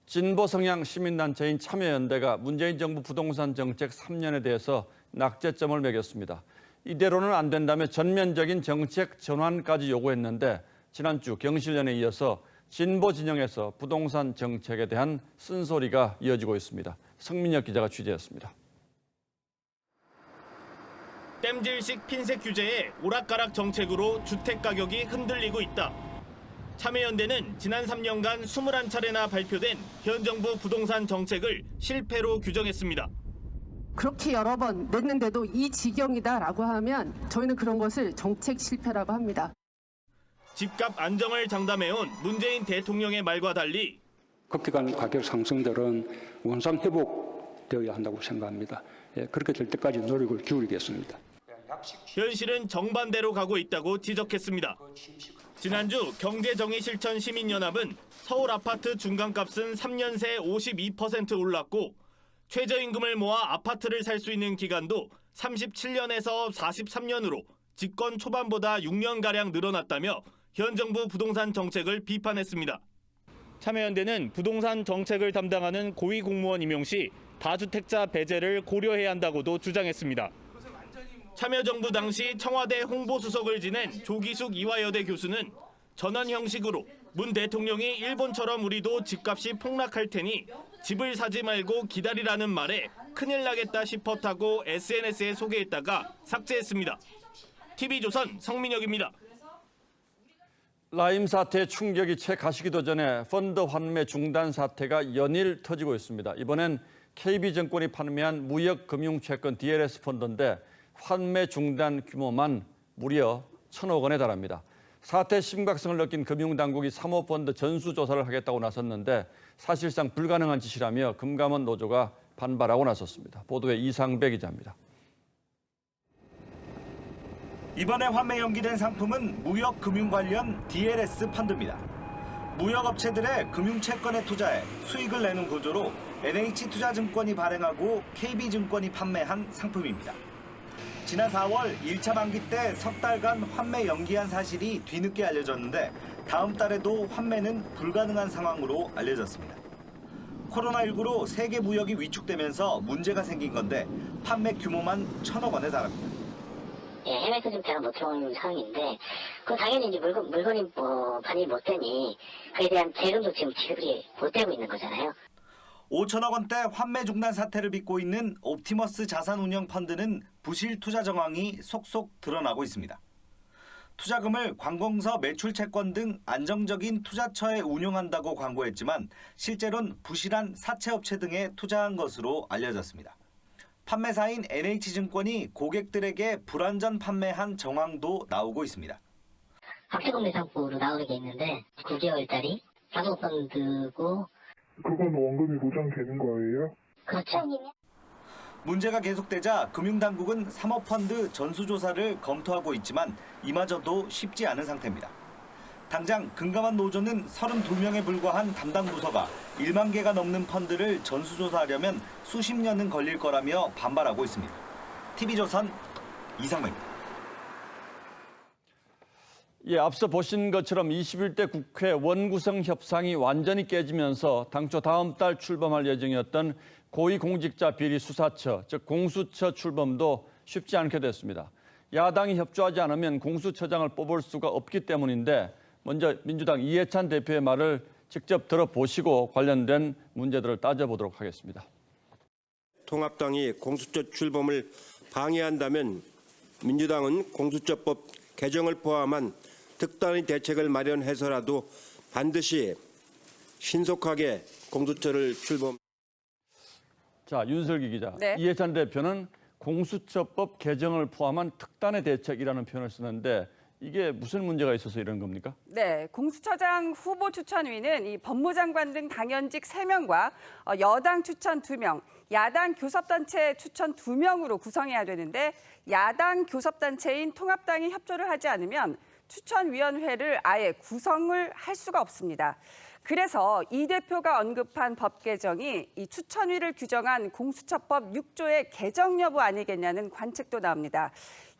진보 성향 시민단체인 참여연대가 문재인 정부 부동산 정책 3년에 대해서 낙제점을 매겼습니다. 이대로는 안 된다며 전면적인 정책 전환까지 요구했는데 지난주 경실련에 이어서 진보 진영에서 부동산 정책에 대한 쓴소리가 이어지고 있습니다. 성민혁 기자가 취재했습니다. 땜질식 핀셋 규제에 오락가락 정책으로 주택 가격이 흔들리고 있다. 참여연대는 지난 3년간 21차례나 발표된 현 정부 부동산 정책을 실패로 규정했습니다. 그렇게 여러 번 냈는데도 이 지경이다라고 하면 저희는 그런 것을 정책 실패라고 합니다. 집값 안정을 장담해온 문재인 대통령의 말과 달리 급격한 가격 상승들은 원상 회복되어야 한다고 생각합니다. 그렇게 될 때까지 노력을 기울이겠습니다. 현실은 정반대로 가고 있다고 지적했습니다. 지난주 경제정의실천시민연합은 서울 아파트 중간값은 3년 새 52% 올랐고 최저임금을 모아 아파트를 살 수 있는 기간도 37년에서 43년으로 집권 초반보다 6년가량 늘어났다며 현 정부 부동산 정책을 비판했습니다. 참여연대는 부동산 정책을 담당하는 고위 공무원 임용 시 다주택자 배제를 고려해야 한다고도 주장했습니다. 참여정부 당시 청와대 홍보수석을 지낸 조기숙 이화여대 교수는 전환 형식으로 문 대통령이 일본처럼 우리도 집값이 폭락할 테니 집을 사지 말고 기다리라는 말에 큰일 나겠다 싶었다고 SNS에 소개했다가 삭제했습니다. TV조선 성민혁입니다. 라임 사태의 충격이 채 가시기도 전에 펀드 환매 중단 사태가 연일 터지고 있습니다. 이번엔 KB증권이 판매한 무역금융채권 DLS 펀드인데 환매 중단 규모만 무려 1,000억 원에 달합니다. 사태 심각성을 느낀 금융당국이 사모펀드 전수조사를 하겠다고 나섰는데 사실상 불가능한 짓이라며 금감원 노조가 반발하고 나섰습니다. 보도에 이상배 기자입니다. 이번에 환매 연기된 상품은 무역금융 관련 DLS 펀드입니다. 무역업체들의 금융채권에 투자해 수익을 내는 구조로 NH투자증권이 발행하고 KB증권이 판매한 상품입니다. 지난 4월 1차 만기 때 석 달간 환매 연기한 사실이 뒤늦게 알려졌는데 다음 달에도 환매는 불가능한 상황으로 알려졌습니다. 코로나19로 세계 무역이 위축되면서 문제가 생긴 건데 판매 규모만 1,000억 원에 달합니다. 해외 투자자가 못 들어오는 상황인데 그 당연히 이제 물건이 반입이 못 되니 그에 대한 세금도 지금 지급이 못 되고 있는 거잖아요. 5천억 원대 환매 중단 사태를 빚고 있는 옵티머스 자산운용 펀드는 부실 투자 정황이 속속 드러나고 있습니다. 투자금을 관공서 매출 채권 등 안정적인 투자처에 운용한다고 광고했지만 실제로는 부실한 사채업체 등에 투자한 것으로 알려졌습니다. 판매사인 NH증권이 고객들에게 불완전 판매한 정황도 나오고 있습니다. 학세금리 상품으로 나오는 게 있는데 9개월짜리 사모펀드고 그건 원금이 보장되는 거예요? 그렇죠. 문제가 계속되자 금융당국은 사모펀드 전수조사를 검토하고 있지만 이마저도 쉽지 않은 상태입니다. 당장 금감원 노조는 32명에 불과한 담당 부서가 1만 개가 넘는 펀드를 전수조사하려면 수십 년은 걸릴 거라며 반발하고 있습니다. TV조선 이상배입니다. 예, 앞서 보신 것처럼 21대 국회 원구성 협상이 완전히 깨지면서 당초 다음 달 출범할 예정이었던 고위공직자 비리 수사처, 즉 공수처 출범도 쉽지 않게 됐습니다. 야당이 협조하지 않으면 공수처장을 뽑을 수가 없기 때문인데 먼저 민주당 이해찬 대표의 말을 직접 들어보시고 관련된 문제들을 따져보도록 하겠습니다. 통합당이 공수처 출범을 방해한다면 민주당은 공수처법 개정을 포함한 특단의 대책을 마련해서라도 반드시 신속하게 공수처를 출범. 자, 윤설기 기자. 네. 이해찬 대표는 공수처법 개정을 포함한 특단의 대책이라는 표현을 쓰는데 이게 무슨 문제가 있어서 이런 겁니까? 네, 공수처장 후보 추천위는 이 법무장관 등 당연직 3명과 여당 추천 2명, 야당 교섭단체 추천 2명으로 구성해야 되는데 야당 교섭단체인 통합당이 협조를 하지 않으면 추천위원회를 아예 구성을 할 수가 없습니다. 그래서 이 대표가 언급한 법 개정이 이 추천위를 규정한 공수처법 6조의 개정 여부 아니겠냐는 관측도 나옵니다.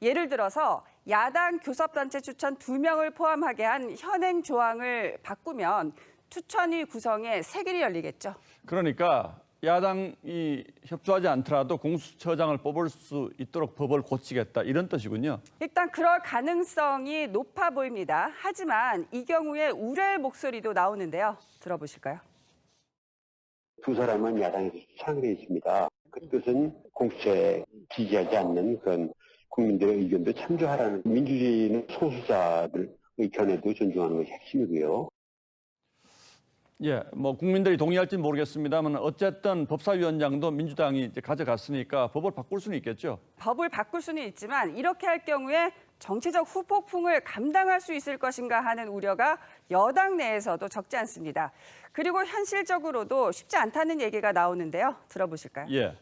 예를 들어서 야당 교섭단체 추천 2명을 포함하게 한 현행 조항을 바꾸면 추천위 구성에 새길이 열리겠죠. 그러니까 야당이 협조하지 않더라도 공수처장을 뽑을 수 있도록 법을 고치겠다 이런 뜻이군요. 일단 그럴 가능성이 높아 보입니다. 하지만 이 경우에 우려의 목소리도 나오는데요. 들어보실까요? 두 사람은 야당에서 추천하게 있습니다. 그 뜻은 공수처에 지지하지 않는 그런 국민들의 의견도 참조하라는, 민주주의는 소수자들의 견해도 존중하는 것이 핵심이고요. 예, 뭐 국민들이 동의할지는 모르겠습니다만 어쨌든 법사위원장도 민주당이 이제 가져갔으니까 법을 바꿀 수는 있겠죠. 법을 바꿀 수는 있지만 이렇게 할 경우에 정치적 후폭풍을 감당할 수 있을 것인가 하는 우려가 여당 내에서도 적지 않습니다. 그리고 현실적으로도 쉽지 않다는 얘기가 나오는데요. 들어보실까요? 예.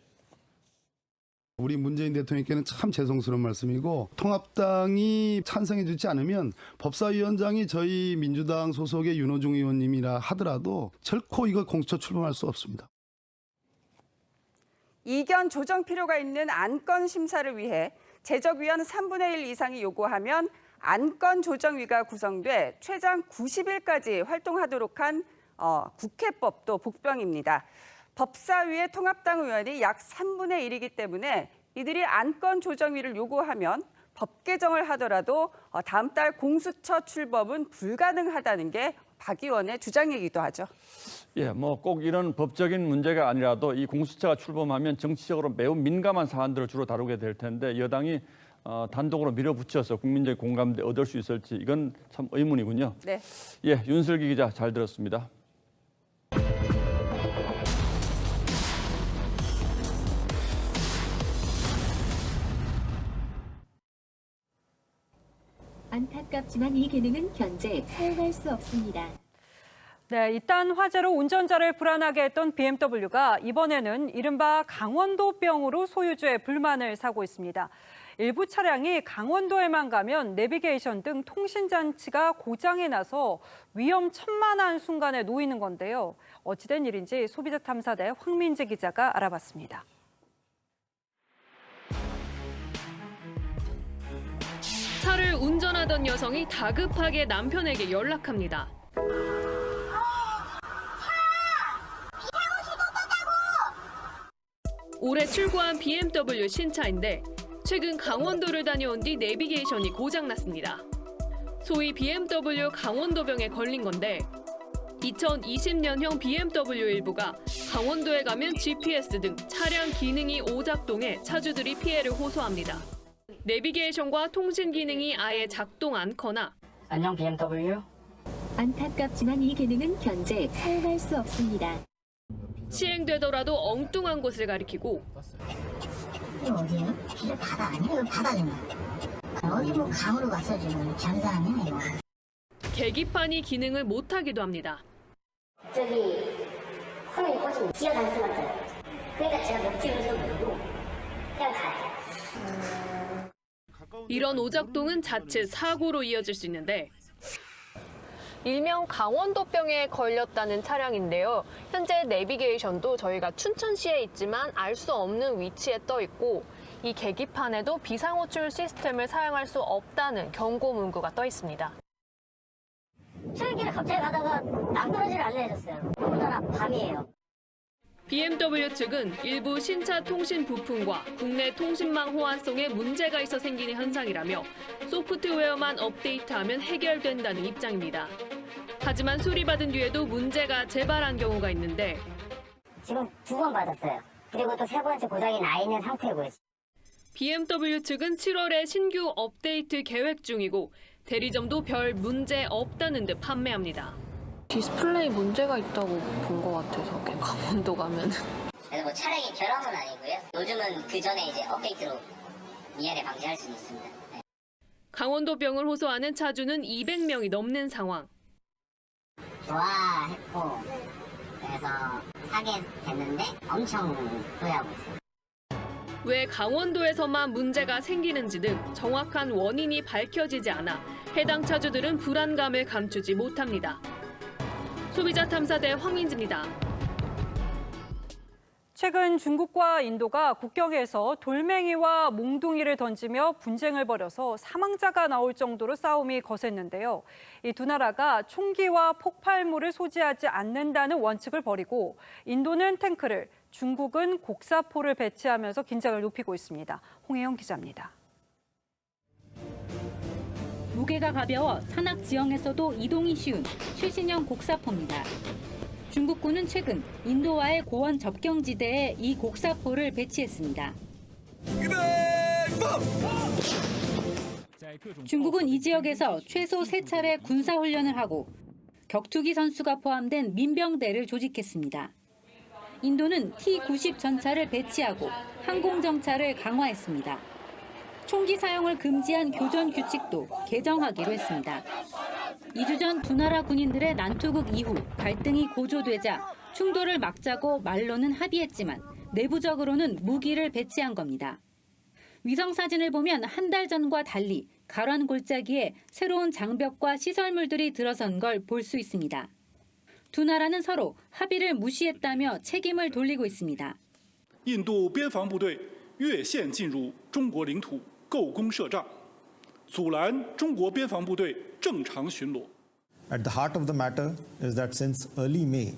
우리 문재인 대통령께는 참 죄송스러운 말씀이고, 통합당이 찬성해 주지 않으면 법사위원장이 저희 민주당 소속의 윤호중 의원님이라 하더라도 결코 이거 공수처 출범할 수 없습니다. 이견 조정 필요가 있는 안건 심사를 위해 제적위원 3분의 1 이상이 요구하면 안건조정위가 구성돼 최장 90일까지 활동하도록 한 국회법도 복병입니다. 법사위의 통합당 의원이 약 3분의 1이기 때문에 이들이 안건 조정위를 요구하면 법 개정을 하더라도 다음 달 공수처 출범은 불가능하다는 게 박 의원의 주장이기도 하죠. 예, 뭐 꼭 이런 법적인 문제가 아니라도 이 공수처가 출범하면 정치적으로 매우 민감한 사안들을 주로 다루게 될 텐데 여당이 단독으로 밀어붙여서 국민적 공감대 얻을 수 있을지 이건 참 의문이군요. 네. 예, 윤슬기 기자 잘 들었습니다. 안타깝지만 이 기능은 현재 사용할 수 없습니다. 네, 이딴 화재로 운전자를 불안하게 했던 BMW가 이번에는 이른바 강원도병으로 소유주의 불만을 사고 있습니다. 일부 차량이 강원도에만 가면 내비게이션 등 통신장치가 고장이 나서 위험천만한 순간에 놓이는 건데요. 어찌된 일인지 소비자 탐사대 황민재 기자가 알아봤습니다. 차를 운전하던 여성이 다급하게 남편에게 연락합니다. 올해 출고한 BMW 신차인데 최근 강원도를 다녀온 뒤 내비게이션이 고장났습니다. 소위 BMW 강원도병에 걸린 건데 2020년형 BMW 일부가 강원도에 가면 GPS 등 차량 기능이 오작동해 차주들이 피해를 호소합니다. 내비게이션과 통신 기능이 아예 작동 않거나 안녕 BMW. 안타깝지만 이 기능은 현재 사용할 수 없습니다. 시행되더라도 엉뚱한 곳을 가리키고 이게 어디예요? 길을 바다 아니에요? 바다잖아. 어디 뭐 강으로 갔어 지금 잠수하네 이거. 계기판이 기능을 못하기도 합니다. 저기 화면이 꽂히면 기어다닐 수밖에 없어요. 그러니까 제가 몇 킬로를 모르고 그냥 가요. 이런 오작동은 자칫 사고로 이어질 수 있는데 일명 강원도병에 걸렸다는 차량인데요. 현재 내비게이션도 저희가 춘천시에 있지만 알 수 없는 위치에 떠 있고 이 계기판에도 비상호출 시스템을 사용할 수 없다는 경고 문구가 떠 있습니다. 출근길에 갑자기 가다가 낭떠러지를 안내해줬어요. 더군다나 밤이에요. BMW 측은 일부 신차 통신 부품과 국내 통신망 호환성에 문제가 있어 생기는 현상이라며 소프트웨어만 업데이트하면 해결된다는 입장입니다. 하지만 수리받은 뒤에도 문제가 재발한 경우가 있는데 지금 2번 받았어요. 그리고 또 3번째 고장이 나 있는 상태고요. BMW 측은 7월에 신규 업데이트 계획 중이고 대리점도 별 문제 없다는 듯 판매합니다. 디스플레이 문제가 있다고 본 것 같아서 강원도 가면. 그래서 뭐 차량이 결함은 아니고요. 요즘은 그 전에 이제 업데이트로 미연에 방지할 수 있습니다. 네. 강원도병을 호소하는 차주는 200명이 넘는 상황. 좋아했고 그래서 사게 됐는데 엄청 후회하고 있어요. 왜 강원도에서만 문제가 생기는지 등 정확한 원인이 밝혀지지 않아 해당 차주들은 불안감을 감추지 못합니다. 소비자 탐사대 황민지입니다. 최근 중국과 인도가 국경에서 돌멩이와 몽둥이를 던지며 분쟁을 벌여서 사망자가 나올 정도로 싸움이 거셌는데요. 이 두 나라가 총기와 폭발물을 소지하지 않는다는 원칙을 버리고 인도는 탱크를, 중국은 곡사포를 배치하면서 긴장을 높이고 있습니다. 홍혜영 기자입니다. 무게가 가벼워 산악 지형에서도 이동이 쉬운 최신형 곡사포입니다. 중국군은 최근 인도와의 고원 접경지대에 이 곡사포를 배치했습니다. 중국은 이 지역에서 최소 3차례 군사훈련을 하고 격투기 선수가 포함된 민병대를 조직했습니다. 인도는 T-90 전차를 배치하고 항공정찰을 강화했습니다. 총기 사용을 금지한 교전 규칙도 개정하기로 했습니다. 2주 전 두 나라 군인들의 난투극 이후 갈등이 고조되자 충돌을 막자고 말로는 합의했지만 내부적으로는 무기를 배치한 겁니다. 위성 사진을 보면 한 달 전과 달리 가란 골짜기에 새로운 장벽과 시설물들이 들어선 걸 볼 수 있습니다. 두 나라는 서로 합의를 무시했다며 책임을 돌리고 있습니다. 印度边防部队越线进入中国领土构攻设障，阻拦中国边防部队正常巡逻。At the heart of the matter is that since early May,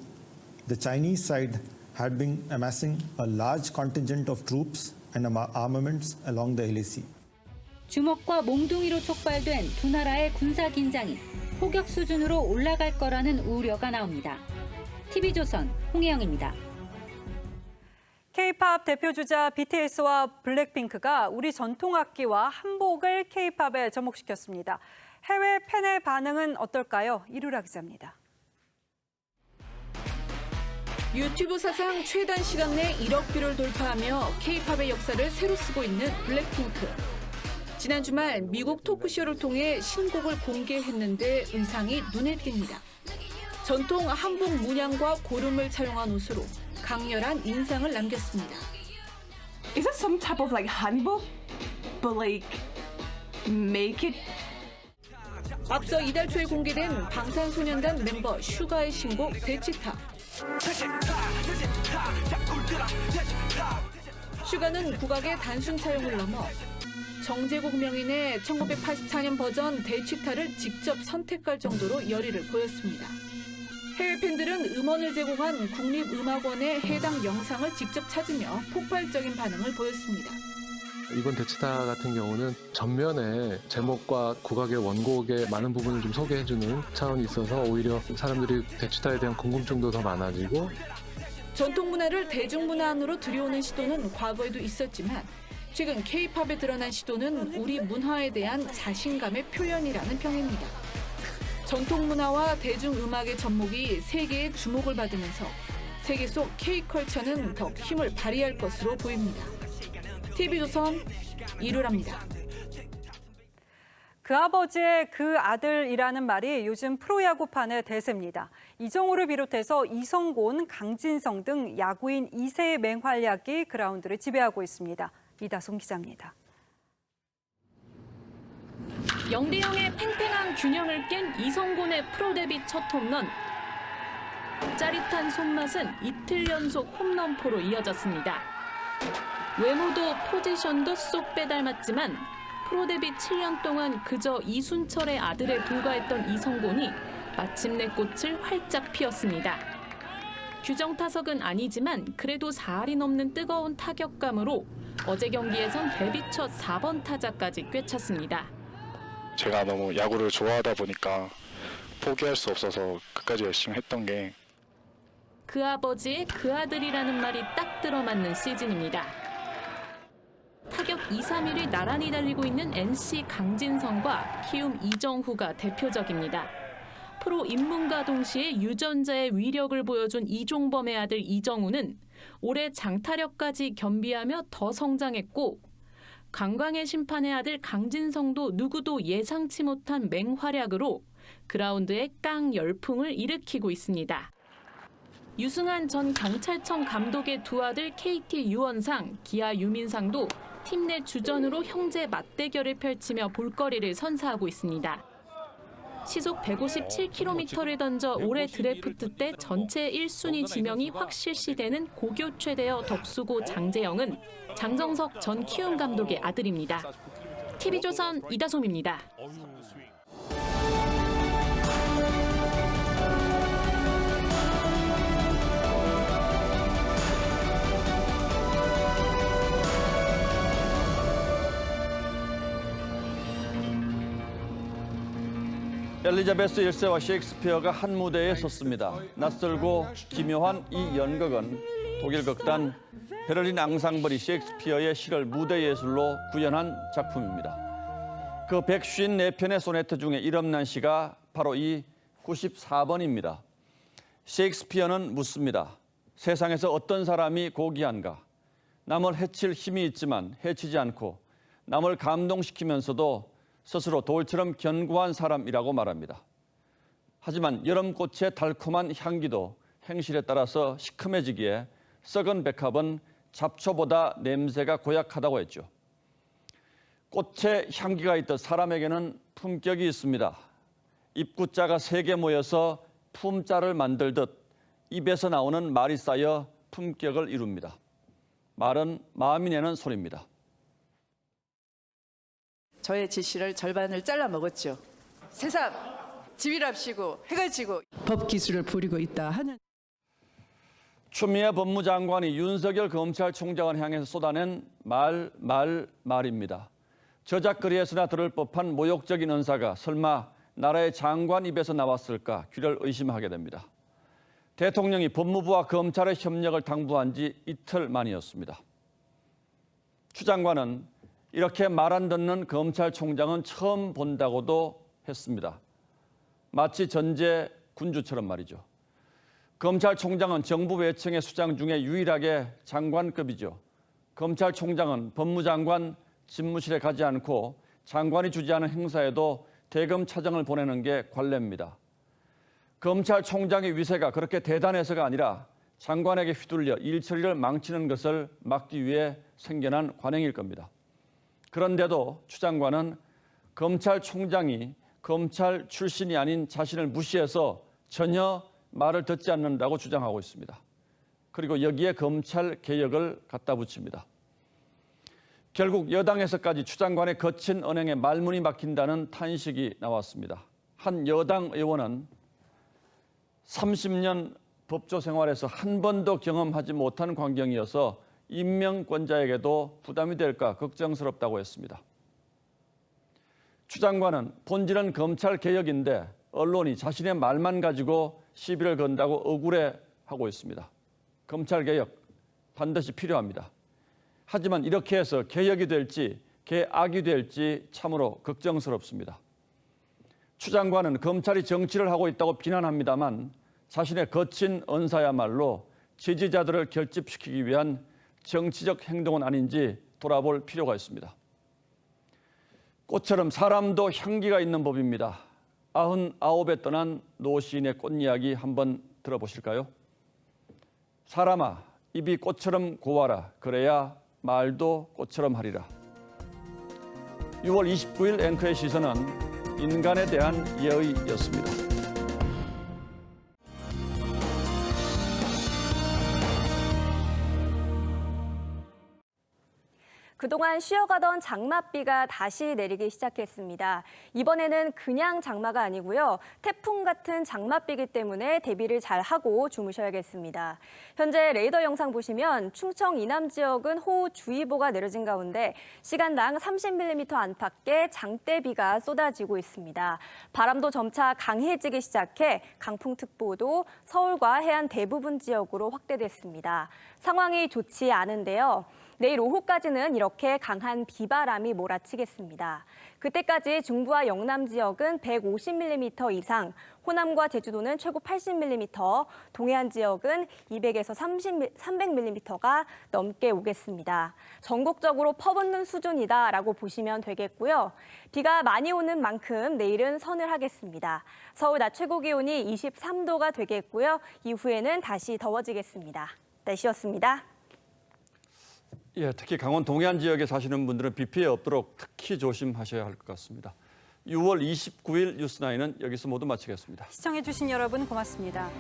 the Chinese side had been amassing a large contingent of troops and armaments along the LAC. 주먹과 몽둥이로 촉발된 두 나라의 군사 긴장이 포격 수준으로 올라갈 거라는 우려가 나옵니다. TV조선 홍혜영입니다. K-팝 대표 주자 BTS와 블랙핑크가 우리 전통 악기와 한복을 K-팝에 접목시켰습니다. 해외 팬의 반응은 어떨까요? 이루라 기자입니다. 유튜브 사상 최단 시간 내 1억 뷰를 돌파하며 K-팝의 역사를 새로 쓰고 있는 블랙핑크. 지난 주말 미국 토크쇼를 통해 신곡을 공개했는데 의상이 눈에 띕니다. 전통 한복 문양과 고름을 차용한 옷으로 강렬한 인상을 남겼습니다. Is it some type of like hanbok? But like make it. 앞서 이달 초에 공개된 방탄소년단 멤버 슈가의 신곡 대치타. 슈가는 국악의 단순 차용을 넘어 정제국 명인의 1984년 버전 대치타를 직접 선택할 정도로 열의를 보였습니다. 해외 팬들은 음원을 제공한 국립음악원의 해당 영상을 직접 찾으며 폭발적인 반응을 보였습니다. 이번 대치타 같은 경우는 전면에 제목과 국악의 원곡의 많은 부분을 좀 소개해주는 차원이 있어서 오히려 사람들이 대치타에 대한 궁금증도 더 많아지고 전통 문화를 대중문화 안으로 들여오는 시도는 과거에도 있었지만 최근 K-팝에 드러난 시도는 우리 문화에 대한 자신감의 표현이라는 평입니다. 전통 문화와 대중음악의 접목이 세계의 주목을 받으면서 세계 속 K-컬처는 더 힘을 발휘할 것으로 보입니다. TV조선 이루라입니다. 그 아버지의 그 아들이라는 말이 요즘 프로야구판의 대세입니다. 이정우를 비롯해서 이성곤, 강진성 등 야구인 2세의 맹활약이 그라운드를 지배하고 있습니다. 이다솜 기자입니다. 0대0의 팽팽한 균형을 깬 이성곤의 프로 데뷔 첫 홈런. 짜릿한 손맛은 이틀 연속 홈런포로 이어졌습니다. 외모도 포지션도 쏙 빼닮았지만 프로 데뷔 7년 동안 그저 이순철의 아들에 불과했던 이성곤이 마침내 꽃을 활짝 피웠습니다. 규정 타석은 아니지만 그래도 4할이 넘는 뜨거운 타격감으로 어제 경기에선 데뷔 첫 4번 타자까지 꿰찼습니다. 제가 너무 야구를 좋아하다 보니까 포기할 수 없어서 끝까지 열심히 했던 게 그 아버지의 그 아들이라는 말이 딱 들어맞는 시즌입니다. 타격 2, 3위를 나란히 달리고 있는 NC 강진성과 키움 이정후가 대표적입니다. 프로 입문과 동시에 유전자의 위력을 보여준 이종범의 아들 이정후는 올해 장타력까지 겸비하며 더 성장했고 강광의 심판의 아들 강진성도 누구도 예상치 못한 맹활약으로 그라운드에 깡 열풍을 일으키고 있습니다. 유승환 전 경찰청 감독의 두 아들 KT 유원상, 기아 유민상도 팀 내 주전으로 형제 맞대결을 펼치며 볼거리를 선사하고 있습니다. 시속 157km를 던져 올해 드래프트 때 전체 1순위 지명이 확실시되는 고교 최대어 덕수고 장재영은 장정석 전 키움 감독의 아들입니다. TV조선 이다솜입니다. 엘리자베스 1세와 셰익스피어가 한 무대에 섰습니다. 낯설고 기묘한 이 연극은 독일 극단 베를린 앙상블이 셰익스피어의 시를 무대 예술로 구현한 작품입니다. 그 154편의 소네트 중에 이름난 시가 바로 이 94번입니다. 셰익스피어는 묻습니다. 세상에서 어떤 사람이 고귀한가? 남을 해칠 힘이 있지만 해치지 않고 남을 감동시키면서도 스스로 돌처럼 견고한 사람이라고 말합니다. 하지만 여름꽃의 달콤한 향기도 행실에 따라서 시큼해지기에 썩은 백합은 잡초보다 냄새가 고약하다고 했죠. 꽃의 향기가 있듯 사람에게는 품격이 있습니다. 입구자가 3개 모여서 품자를 만들듯 입에서 나오는 말이 쌓여 품격을 이룹니다. 말은 마음이 내는 소리입니다. 저의 지시를 절반을 잘라 먹었죠. 새삼 지휘랍시고 해가지고 법 기술을 부리고 있다 하는. 추미애 법무장관이 윤석열 검찰총장을 향해서 쏟아낸 말입니다. 저작거리에서나 들을 법한 모욕적인 언사가 설마 나라의 장관 입에서 나왔을까 귀를 의심하게 됩니다. 대통령이 법무부와 검찰의 협력을 당부한 지 이틀 만이었습니다. 추 장관은 이렇게 말 안 듣는 검찰총장은 처음 본다고도 했습니다. 마치 전제 군주처럼 말이죠. 검찰총장은 정부 외청의 수장 중에 유일하게 장관급이죠. 검찰총장은 법무장관 집무실에 가지 않고 장관이 주재하는 행사에도 대검 차장을 보내는 게 관례입니다. 검찰총장의 위세가 그렇게 대단해서가 아니라 장관에게 휘둘려 일 처리를 망치는 것을 막기 위해 생겨난 관행일 겁니다. 그런데도 추 장관은 검찰총장이 검찰 출신이 아닌 자신을 무시해서 전혀 말을 듣지 않는다고 주장하고 있습니다. 그리고 여기에 검찰 개혁을 갖다 붙입니다. 결국 여당에서까지 추 장관의 거친 언행에 말문이 막힌다는 탄식이 나왔습니다. 한 여당 의원은 30년 법조 생활에서 한 번도 경험하지 못한 광경이어서 임명권자에게도 부담이 될까 걱정스럽다고 했습니다. 추 장관은 본질은 검찰 개혁인데 언론이 자신의 말만 가지고 시비를 건다고 억울해하고 있습니다. 검찰 개혁 반드시 필요합니다. 하지만 이렇게 해서 개혁이 될지 개악이 될지 참으로 걱정스럽습니다. 추 장관은 검찰이 정치를 하고 있다고 비난합니다만 자신의 거친 언사야말로 지지자들을 결집시키기 위한 정치적 행동은 아닌지 돌아볼 필요가 있습니다. 꽃처럼 사람도 향기가 있는 법입니다. 99에 떠난 노 시인의 꽃 이야기 한번 들어보실까요? 사람아, 입이 꽃처럼 고와라. 그래야 말도 꽃처럼 하리라. 6월 29일 앵커의 시선은 인간에 대한 예의였습니다. 그동안 쉬어가던 장맛비가 다시 내리기 시작했습니다. 이번에는 그냥 장마가 아니고요. 태풍 같은 장맛비이기 때문에 대비를 잘 하고 주무셔야겠습니다. 현재 레이더 영상 보시면 충청 이남 지역은 호우주의보가 내려진 가운데 시간당 30mm 안팎의 장대비가 쏟아지고 있습니다. 바람도 점차 강해지기 시작해 강풍특보도 서울과 해안 대부분 지역으로 확대됐습니다. 상황이 좋지 않은데요. 내일 오후까지는 이렇게 강한 비바람이 몰아치겠습니다. 그때까지 중부와 영남 지역은 150mm 이상, 호남과 제주도는 최고 80mm, 동해안 지역은 200에서 300mm가 넘게 오겠습니다. 전국적으로 퍼붓는 수준이다라고 보시면 되겠고요. 비가 많이 오는 만큼 내일은 서늘하겠습니다. 서울 낮 최고 기온이 23도가 되겠고요. 이후에는 다시 더워지겠습니다. 날씨였습니다. 예, 특히 강원 동해안 지역에 사시는 분들은 비 피해 없도록 특히 조심하셔야 할 것 같습니다. 6월 29일 뉴스9은 여기서 모두 마치겠습니다. 시청해주신 여러분 고맙습니다.